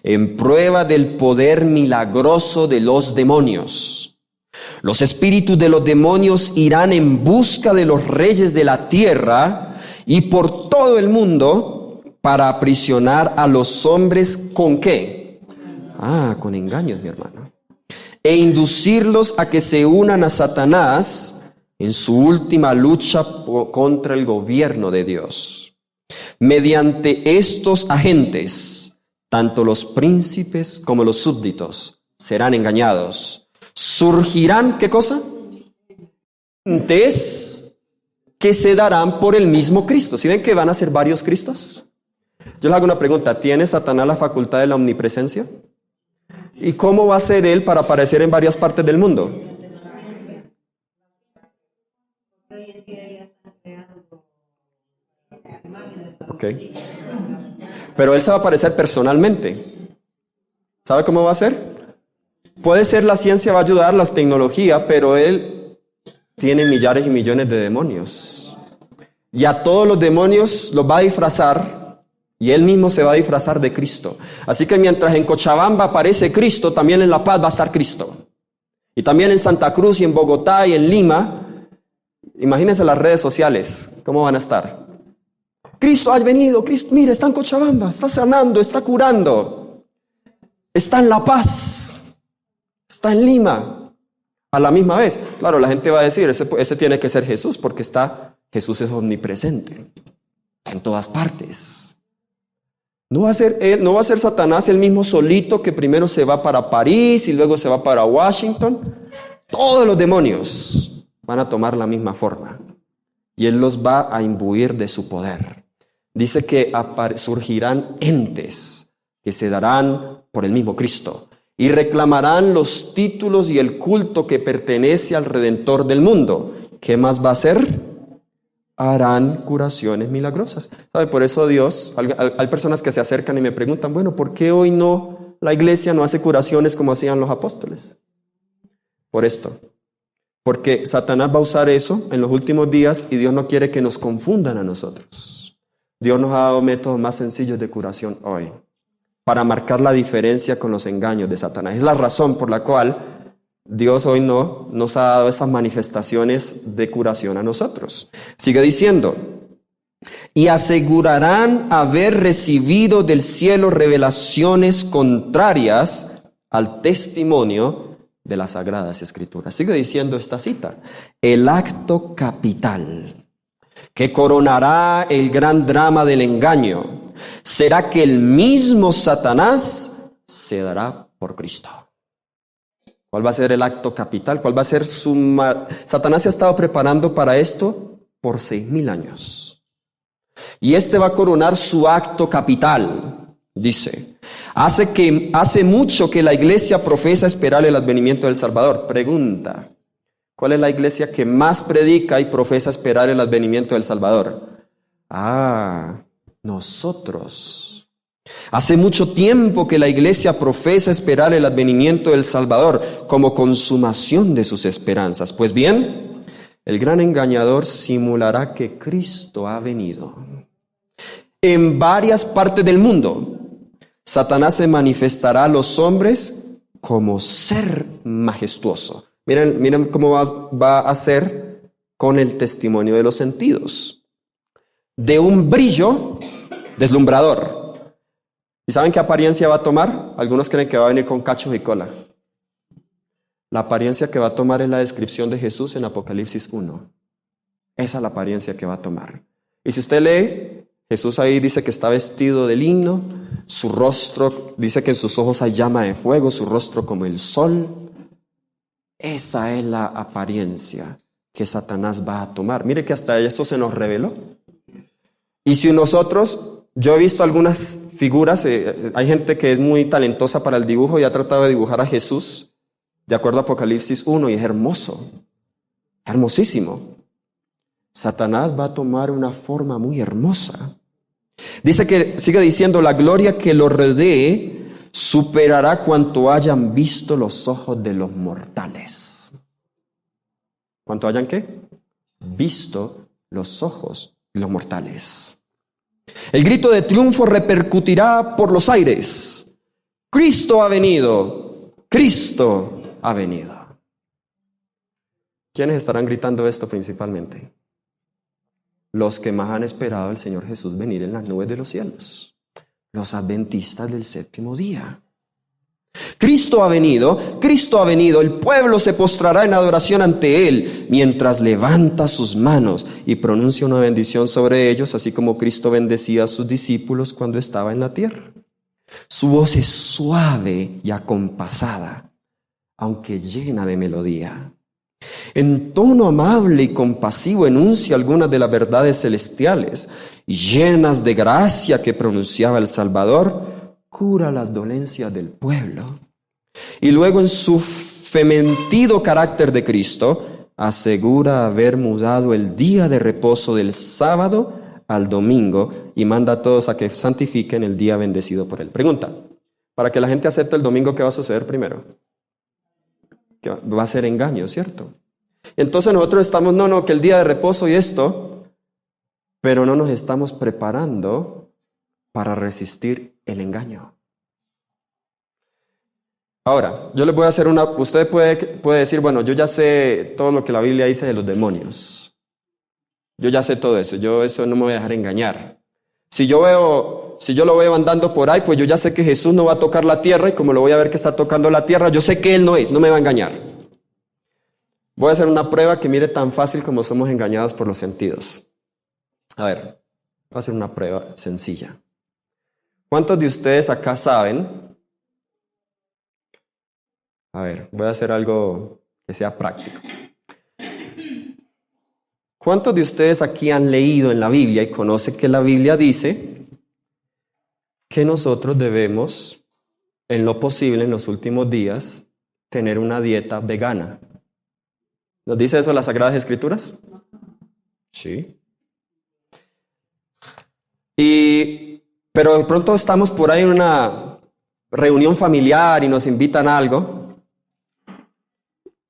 En prueba del poder milagroso de los demonios. Los espíritus de los demonios irán en busca de los reyes de la tierra y por todo el mundo para aprisionar a los hombres ¿con qué? Con engaños, mi hermano. E inducirlos a que se unan a Satanás en su última lucha contra el gobierno de Dios. Mediante estos agentes, tanto los príncipes como los súbditos serán engañados. Surgirán, ¿qué cosa? Agentes que se darán por el mismo Cristo. ¿Sí ven que van a ser varios Cristos? Yo les hago una pregunta. ¿Tiene Satanás la facultad de la omnipresencia? ¿Y cómo va a ser él para aparecer en varias partes del mundo? Ok. Pero él se va a aparecer personalmente. ¿Sabe cómo va a ser? Puede ser la ciencia va a ayudar, la tecnología, pero él tiene millares y millones de demonios. Y a todos los demonios los va a disfrazar. Y él mismo se va a disfrazar de Cristo. Así que mientras en Cochabamba aparece Cristo, también en La Paz va a estar Cristo. Y también en Santa Cruz y en Bogotá y en Lima. Imagínense las redes sociales, ¿cómo van a estar? Cristo ha venido, Cristo, mire, está en Cochabamba, está sanando, está curando. Está en La Paz, está en Lima. A la misma vez. Claro, la gente va a decir, ese tiene que ser Jesús, porque Jesús es omnipresente. Está en todas partes. No va a ser Satanás el mismo solito que primero se va para París y luego se va para Washington. Todos los demonios van a tomar la misma forma y él los va a imbuir de su poder. Dice que surgirán entes que se darán por el mismo Cristo y reclamarán los títulos y el culto que pertenece al Redentor del mundo. ¿Qué más va a hacer? Harán curaciones milagrosas. ¿Sabe? Por eso Dios, hay personas que se acercan y me preguntan, bueno, ¿por qué hoy no la iglesia no hace curaciones como hacían los apóstoles? Por esto. Porque Satanás va a usar eso en los últimos días y Dios no quiere que nos confundan a nosotros. Dios nos ha dado métodos más sencillos de curación hoy para marcar la diferencia con los engaños de Satanás. Es la razón por la cual Dios hoy no nos ha dado esas manifestaciones de curación a nosotros. Sigue diciendo, y asegurarán haber recibido del cielo revelaciones contrarias al testimonio de las Sagradas Escrituras. Sigue diciendo esta cita, el acto capital que coronará el gran drama del engaño será que el mismo Satanás se dará por Cristo. ¿Cuál va a ser el acto capital? ¿Cuál va a ser Satanás se ha estado preparando para esto por 6,000 años. Y este va a coronar su acto capital, dice. Hace mucho que la iglesia profesa esperar el advenimiento del Salvador. Pregunta, ¿cuál es la iglesia que más predica y profesa esperar el advenimiento del Salvador? Nosotros. Hace mucho tiempo que la iglesia profesa esperar el advenimiento del Salvador como consumación de sus esperanzas. Pues bien, el gran engañador simulará que Cristo ha venido. en varias partes del mundo. Satanás se manifestará a los hombres como ser majestuoso. Miren cómo va a ser con el testimonio de los sentidos. De un brillo deslumbrador. ¿Y saben qué apariencia va a tomar? Algunos creen que va a venir con cachos y cola. La apariencia que va a tomar es la descripción de Jesús en Apocalipsis 1. Esa es la apariencia que va a tomar. Y si usted lee, Jesús ahí dice que está vestido de lino, su rostro, dice que en sus ojos hay llama de fuego, su rostro como el sol. Esa es la apariencia que Satanás va a tomar. Mire que hasta eso se nos reveló. Y si nosotros, yo he visto algunas figuras, hay gente que es muy talentosa para el dibujo y ha tratado de dibujar a Jesús de acuerdo a Apocalipsis 1 y es hermoso, hermosísimo. Satanás va a tomar una forma muy hermosa. Dice que, sigue diciendo, la gloria que lo rodee superará cuanto hayan visto los ojos de los mortales. ¿Cuánto hayan qué? Visto los ojos de los mortales. El grito de triunfo repercutirá por los aires. Cristo ha venido. Cristo ha venido. ¿Quiénes estarán gritando esto principalmente? Los que más han esperado al Señor Jesús venir en las nubes de los cielos. Los adventistas del séptimo día. Cristo ha venido, el pueblo se postrará en adoración ante Él, mientras levanta sus manos y pronuncia una bendición sobre ellos, así como Cristo bendecía a sus discípulos cuando estaba en la tierra. Su voz es suave y acompasada, aunque llena de melodía. En tono amable y compasivo enuncia algunas de las verdades celestiales, y llenas de gracia que pronunciaba el Salvador, cura las dolencias del pueblo. Y luego, en su fementido carácter de Cristo, asegura haber mudado el día de reposo del sábado al domingo y manda a todos a que santifiquen el día bendecido por Él. Pregunta, para que la gente acepte el domingo, ¿qué va a suceder primero? Que va a ser engaño, ¿cierto? Entonces nosotros estamos, que el día de reposo y esto, pero no nos estamos preparando para resistir el engaño. Ahora, yo les voy a hacer usted puede decir, bueno, yo ya sé todo lo que la Biblia dice de los demonios. Yo ya sé todo eso, eso no me voy a dejar engañar. Si yo lo veo andando por ahí, pues yo ya sé que Jesús no va a tocar la tierra, y como lo voy a ver que está tocando la tierra, yo sé que Él no me va a engañar. Voy a hacer una prueba que mire tan fácil como somos engañados por los sentidos. A ver, voy a hacer una prueba sencilla. ¿Cuántos de ustedes acá saben? A ver, voy a hacer algo que sea práctico. ¿Cuántos de ustedes aquí han leído en la Biblia y conocen que la Biblia dice que nosotros debemos, en lo posible, en los últimos días, tener una dieta vegana? ¿Nos dice eso las Sagradas Escrituras? Sí. Pero de pronto estamos por ahí en una reunión familiar y nos invitan a algo.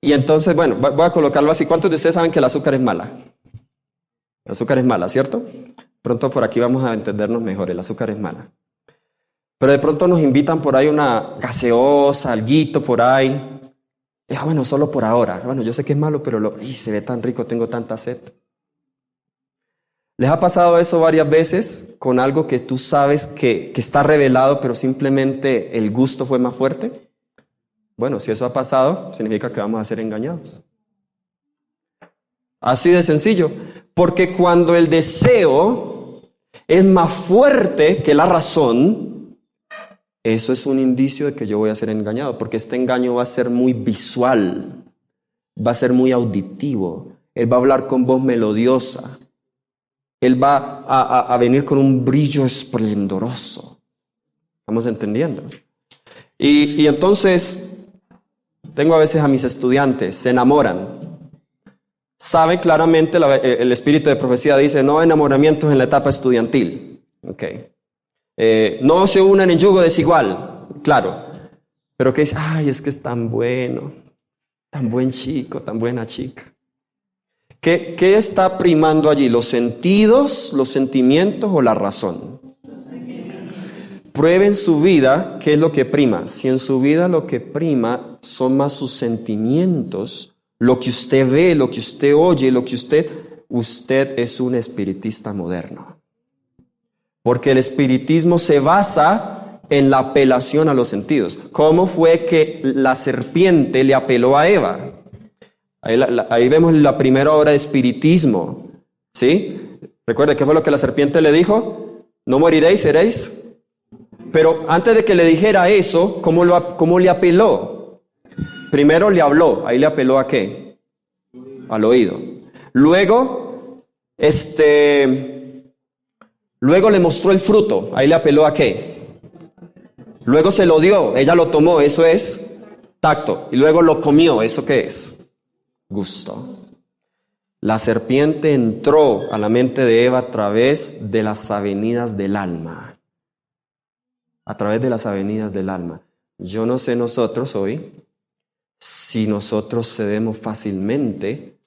Y entonces, bueno, voy a colocarlo así. ¿Cuántos de ustedes saben que el azúcar es mala? El azúcar es mala, ¿cierto? Pronto por aquí vamos a entendernos mejor. El azúcar es mala. Pero de pronto nos invitan por ahí una gaseosa, alguito por ahí. Y bueno, solo por ahora. Bueno, yo sé que es malo, pero se ve tan rico, tengo tanta sed. ¿Les ha pasado eso varias veces con algo que tú sabes que está revelado, pero simplemente el gusto fue más fuerte? Bueno, si eso ha pasado, significa que vamos a ser engañados. Así de sencillo. Porque cuando el deseo es más fuerte que la razón, eso es un indicio de que yo voy a ser engañado, porque este engaño va a ser muy visual, va a ser muy auditivo. Él va a hablar con voz melodiosa. Él va a venir con un brillo esplendoroso. ¿Estamos entendiendo? Y entonces, tengo a veces a mis estudiantes, se enamoran. Saben claramente, el espíritu de profecía dice, no enamoramientos en la etapa estudiantil. Okay. No se unan en yugo desigual, claro. Pero que dice, ay, es que es tan bueno, tan buen chico, tan buena chica. ¿Qué está primando allí? ¿Los sentidos, los sentimientos o la razón? Prueben su vida qué es lo que prima. Si en su vida lo que prima son más sus sentimientos, lo que usted ve, lo que usted oye, lo que usted es un espiritista moderno. Porque el espiritismo se basa en la apelación a los sentidos. ¿Cómo fue que la serpiente le apeló a Eva? Ahí vemos la primera obra de espiritismo, ¿sí? Recuerde, ¿qué fue lo que la serpiente le dijo? No moriréis, seréis. Pero antes de que le dijera eso, ¿cómo le apeló? Primero le habló, ahí le apeló ¿a qué? Al oído. Luego le mostró el fruto, ahí le apeló ¿a qué? Luego se lo dio, ella lo tomó, eso es tacto. Y luego lo comió, ¿eso qué es? Gusto. La serpiente entró a la mente de Eva a través de las avenidas del alma. A través de las avenidas del alma. Yo no sé nosotros hoy si nosotros cedemos fácilmente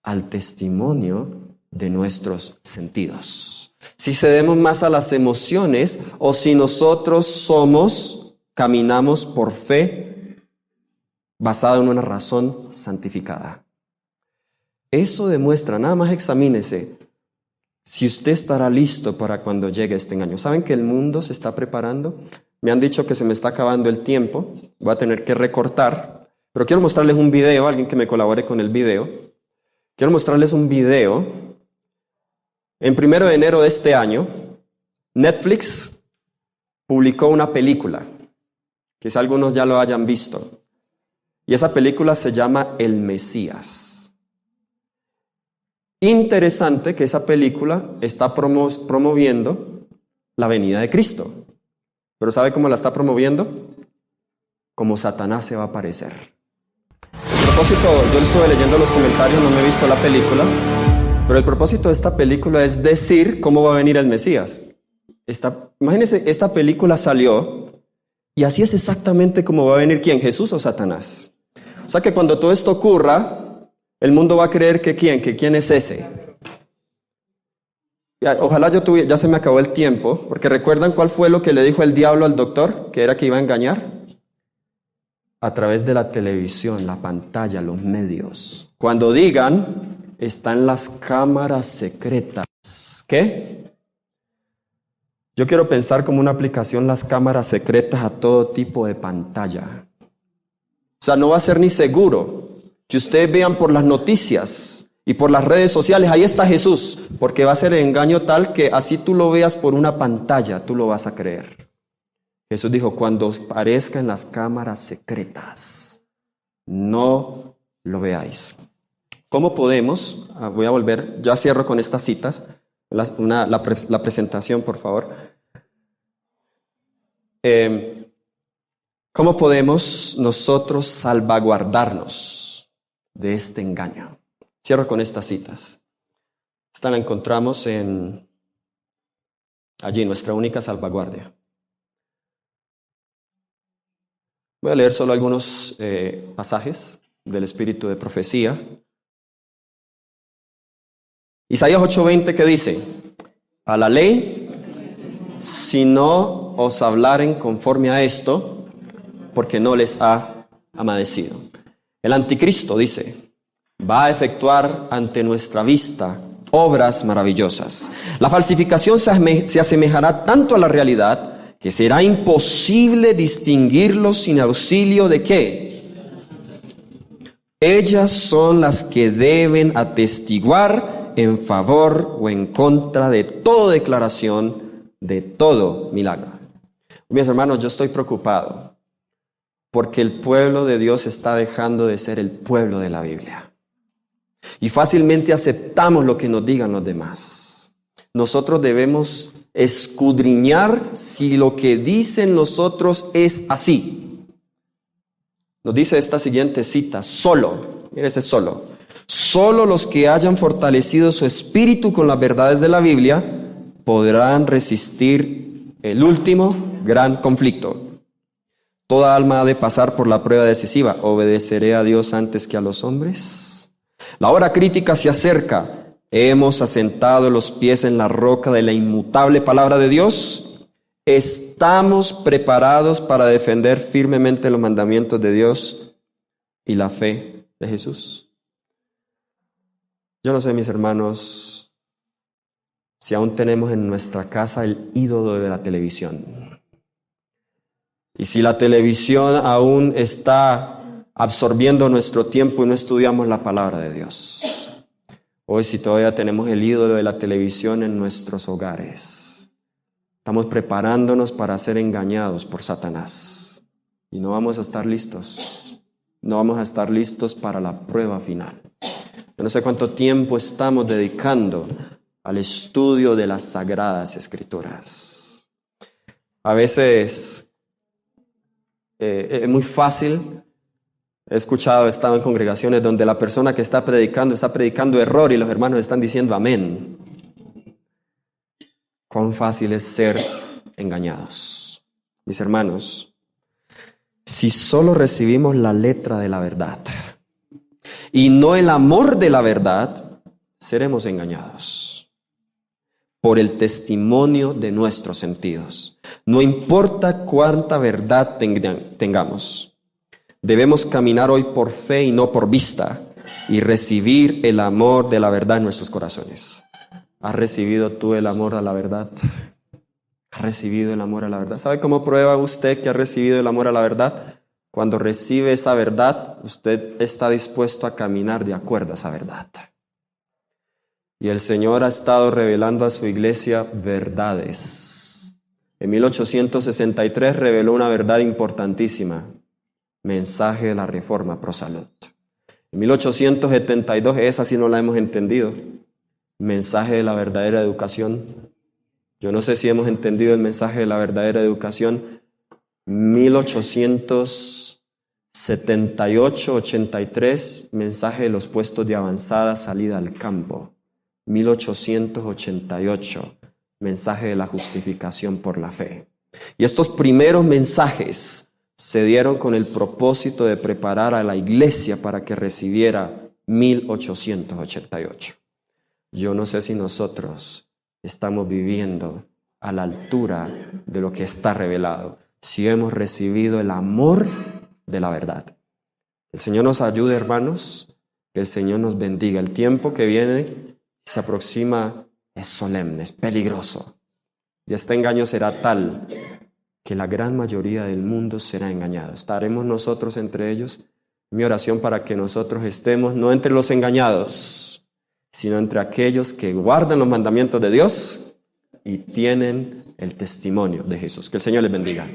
al testimonio de nuestros sentidos. Si cedemos más a las emociones o si nosotros caminamos por fe basada en una razón santificada. Eso demuestra, nada más examínese, si usted estará listo para cuando llegue este engaño. ¿Saben que el mundo se está preparando? Me han dicho que se me está acabando el tiempo, voy a tener que recortar, pero quiero mostrarles un video, alguien que me colabore con el video. Quiero mostrarles un video. En 1 de enero de este año, Netflix publicó una película, quizá algunos ya lo hayan visto, y esa película se llama El Mesías. Interesante que esa película está promoviendo la venida de Cristo. ¿Pero sabe cómo la está promoviendo? Como Satanás se va a aparecer. El propósito, yo estuve leyendo los comentarios, no me he visto la película, pero el propósito de esta película es decir cómo va a venir el Mesías. Imagínense, esta película salió y así es exactamente como va a venir ¿quién? ¿Jesús o Satanás? O sea que cuando todo esto ocurra, el mundo va a creer que quién es ese. Ojalá ya se me acabó el tiempo, porque ¿recuerdan cuál fue lo que le dijo el diablo al doctor? Que era que iba a engañar. A través de la televisión, la pantalla, los medios. Cuando digan, están las cámaras secretas. ¿Qué? Yo quiero pensar como una aplicación las cámaras secretas a todo tipo de pantalla. O sea, no va a ser ni seguro que ustedes vean por las noticias y por las redes sociales, ahí está Jesús, porque va a ser el engaño tal que así tú lo veas por una pantalla, tú lo vas a creer. Jesús dijo, cuando aparezca en las cámaras secretas, no lo veáis. ¿Cómo podemos? Voy a volver, ya cierro con estas citas, la presentación, por favor. ¿Cómo podemos nosotros salvaguardarnos de este engaño? Cierro con estas citas. Esta la encontramos allí, nuestra única salvaguardia. Voy a leer solo algunos pasajes del espíritu de profecía. Isaías 8:20 que dice, a la ley, si no os hablaren conforme a esto, porque no les ha amanecido. El anticristo dice, va a efectuar ante nuestra vista obras maravillosas. La falsificación se asemejará tanto a la realidad que será imposible distinguirlos sin auxilio de ¿qué? Ellas son las que deben atestiguar en favor o en contra de toda declaración, de todo milagro. Mis hermanos, yo estoy preocupado porque el pueblo de Dios está dejando de ser el pueblo de la Biblia. Y fácilmente aceptamos lo que nos digan los demás. Nosotros debemos escudriñar si lo que dicen los otros es así. Nos dice esta siguiente cita, mire ese solo los que hayan fortalecido su espíritu con las verdades de la Biblia podrán resistir el último gran conflicto. Toda alma ha de pasar por la prueba decisiva. ¿Obedeceré a Dios antes que a los hombres? La hora crítica se acerca. ¿Hemos asentado los pies en la roca de la inmutable palabra de Dios? ¿Estamos preparados para defender firmemente los mandamientos de Dios y la fe de Jesús? Yo no sé, mis hermanos, si aún tenemos en nuestra casa el ídolo de la televisión. Y si la televisión aún está absorbiendo nuestro tiempo y no estudiamos la palabra de Dios. Hoy si todavía tenemos el ídolo de la televisión en nuestros hogares, estamos preparándonos para ser engañados por Satanás. Y no vamos a estar listos. No vamos a estar listos para la prueba final. Yo no sé cuánto tiempo estamos dedicando al estudio de las Sagradas Escrituras. A veces es muy fácil. He estado en congregaciones donde la persona que está predicando error y los hermanos están diciendo amén. Cuán fácil es ser engañados. Mis hermanos, si solo recibimos la letra de la verdad y no el amor de la verdad, seremos engañados por el testimonio de nuestros sentidos. No importa cuánta verdad tengamos. Debemos caminar hoy por fe y no por vista y recibir el amor de la verdad en nuestros corazones. ¿Has recibido tú el amor a la verdad? ¿Has recibido el amor a la verdad? ¿Sabe cómo prueba usted que ha recibido el amor a la verdad? Cuando recibe esa verdad, usted está dispuesto a caminar de acuerdo a esa verdad. Y el Señor ha estado revelando a su iglesia verdades. En 1863 reveló una verdad importantísima. Mensaje de la Reforma Pro Salud. En 1872, esa sí no la hemos entendido. Mensaje de la verdadera educación. Yo no sé si hemos entendido el mensaje de la verdadera educación. 1878-83, mensaje de los puestos de avanzada salida al campo. 1888, mensaje de la justificación por la fe. Y estos primeros mensajes se dieron con el propósito de preparar a la iglesia para que recibiera 1888. Yo no sé si nosotros estamos viviendo a la altura de lo que está revelado, si hemos recibido el amor de la verdad. El Señor nos ayude, hermanos, que el Señor nos bendiga. El tiempo que viene se aproxima, es solemne, es peligroso. Y este engaño será tal que la gran mayoría del mundo será engañado. ¿Estaremos nosotros entre ellos? Mi oración para que nosotros estemos no entre los engañados, sino entre aquellos que guardan los mandamientos de Dios y tienen el testimonio de Jesús. Que el Señor les bendiga.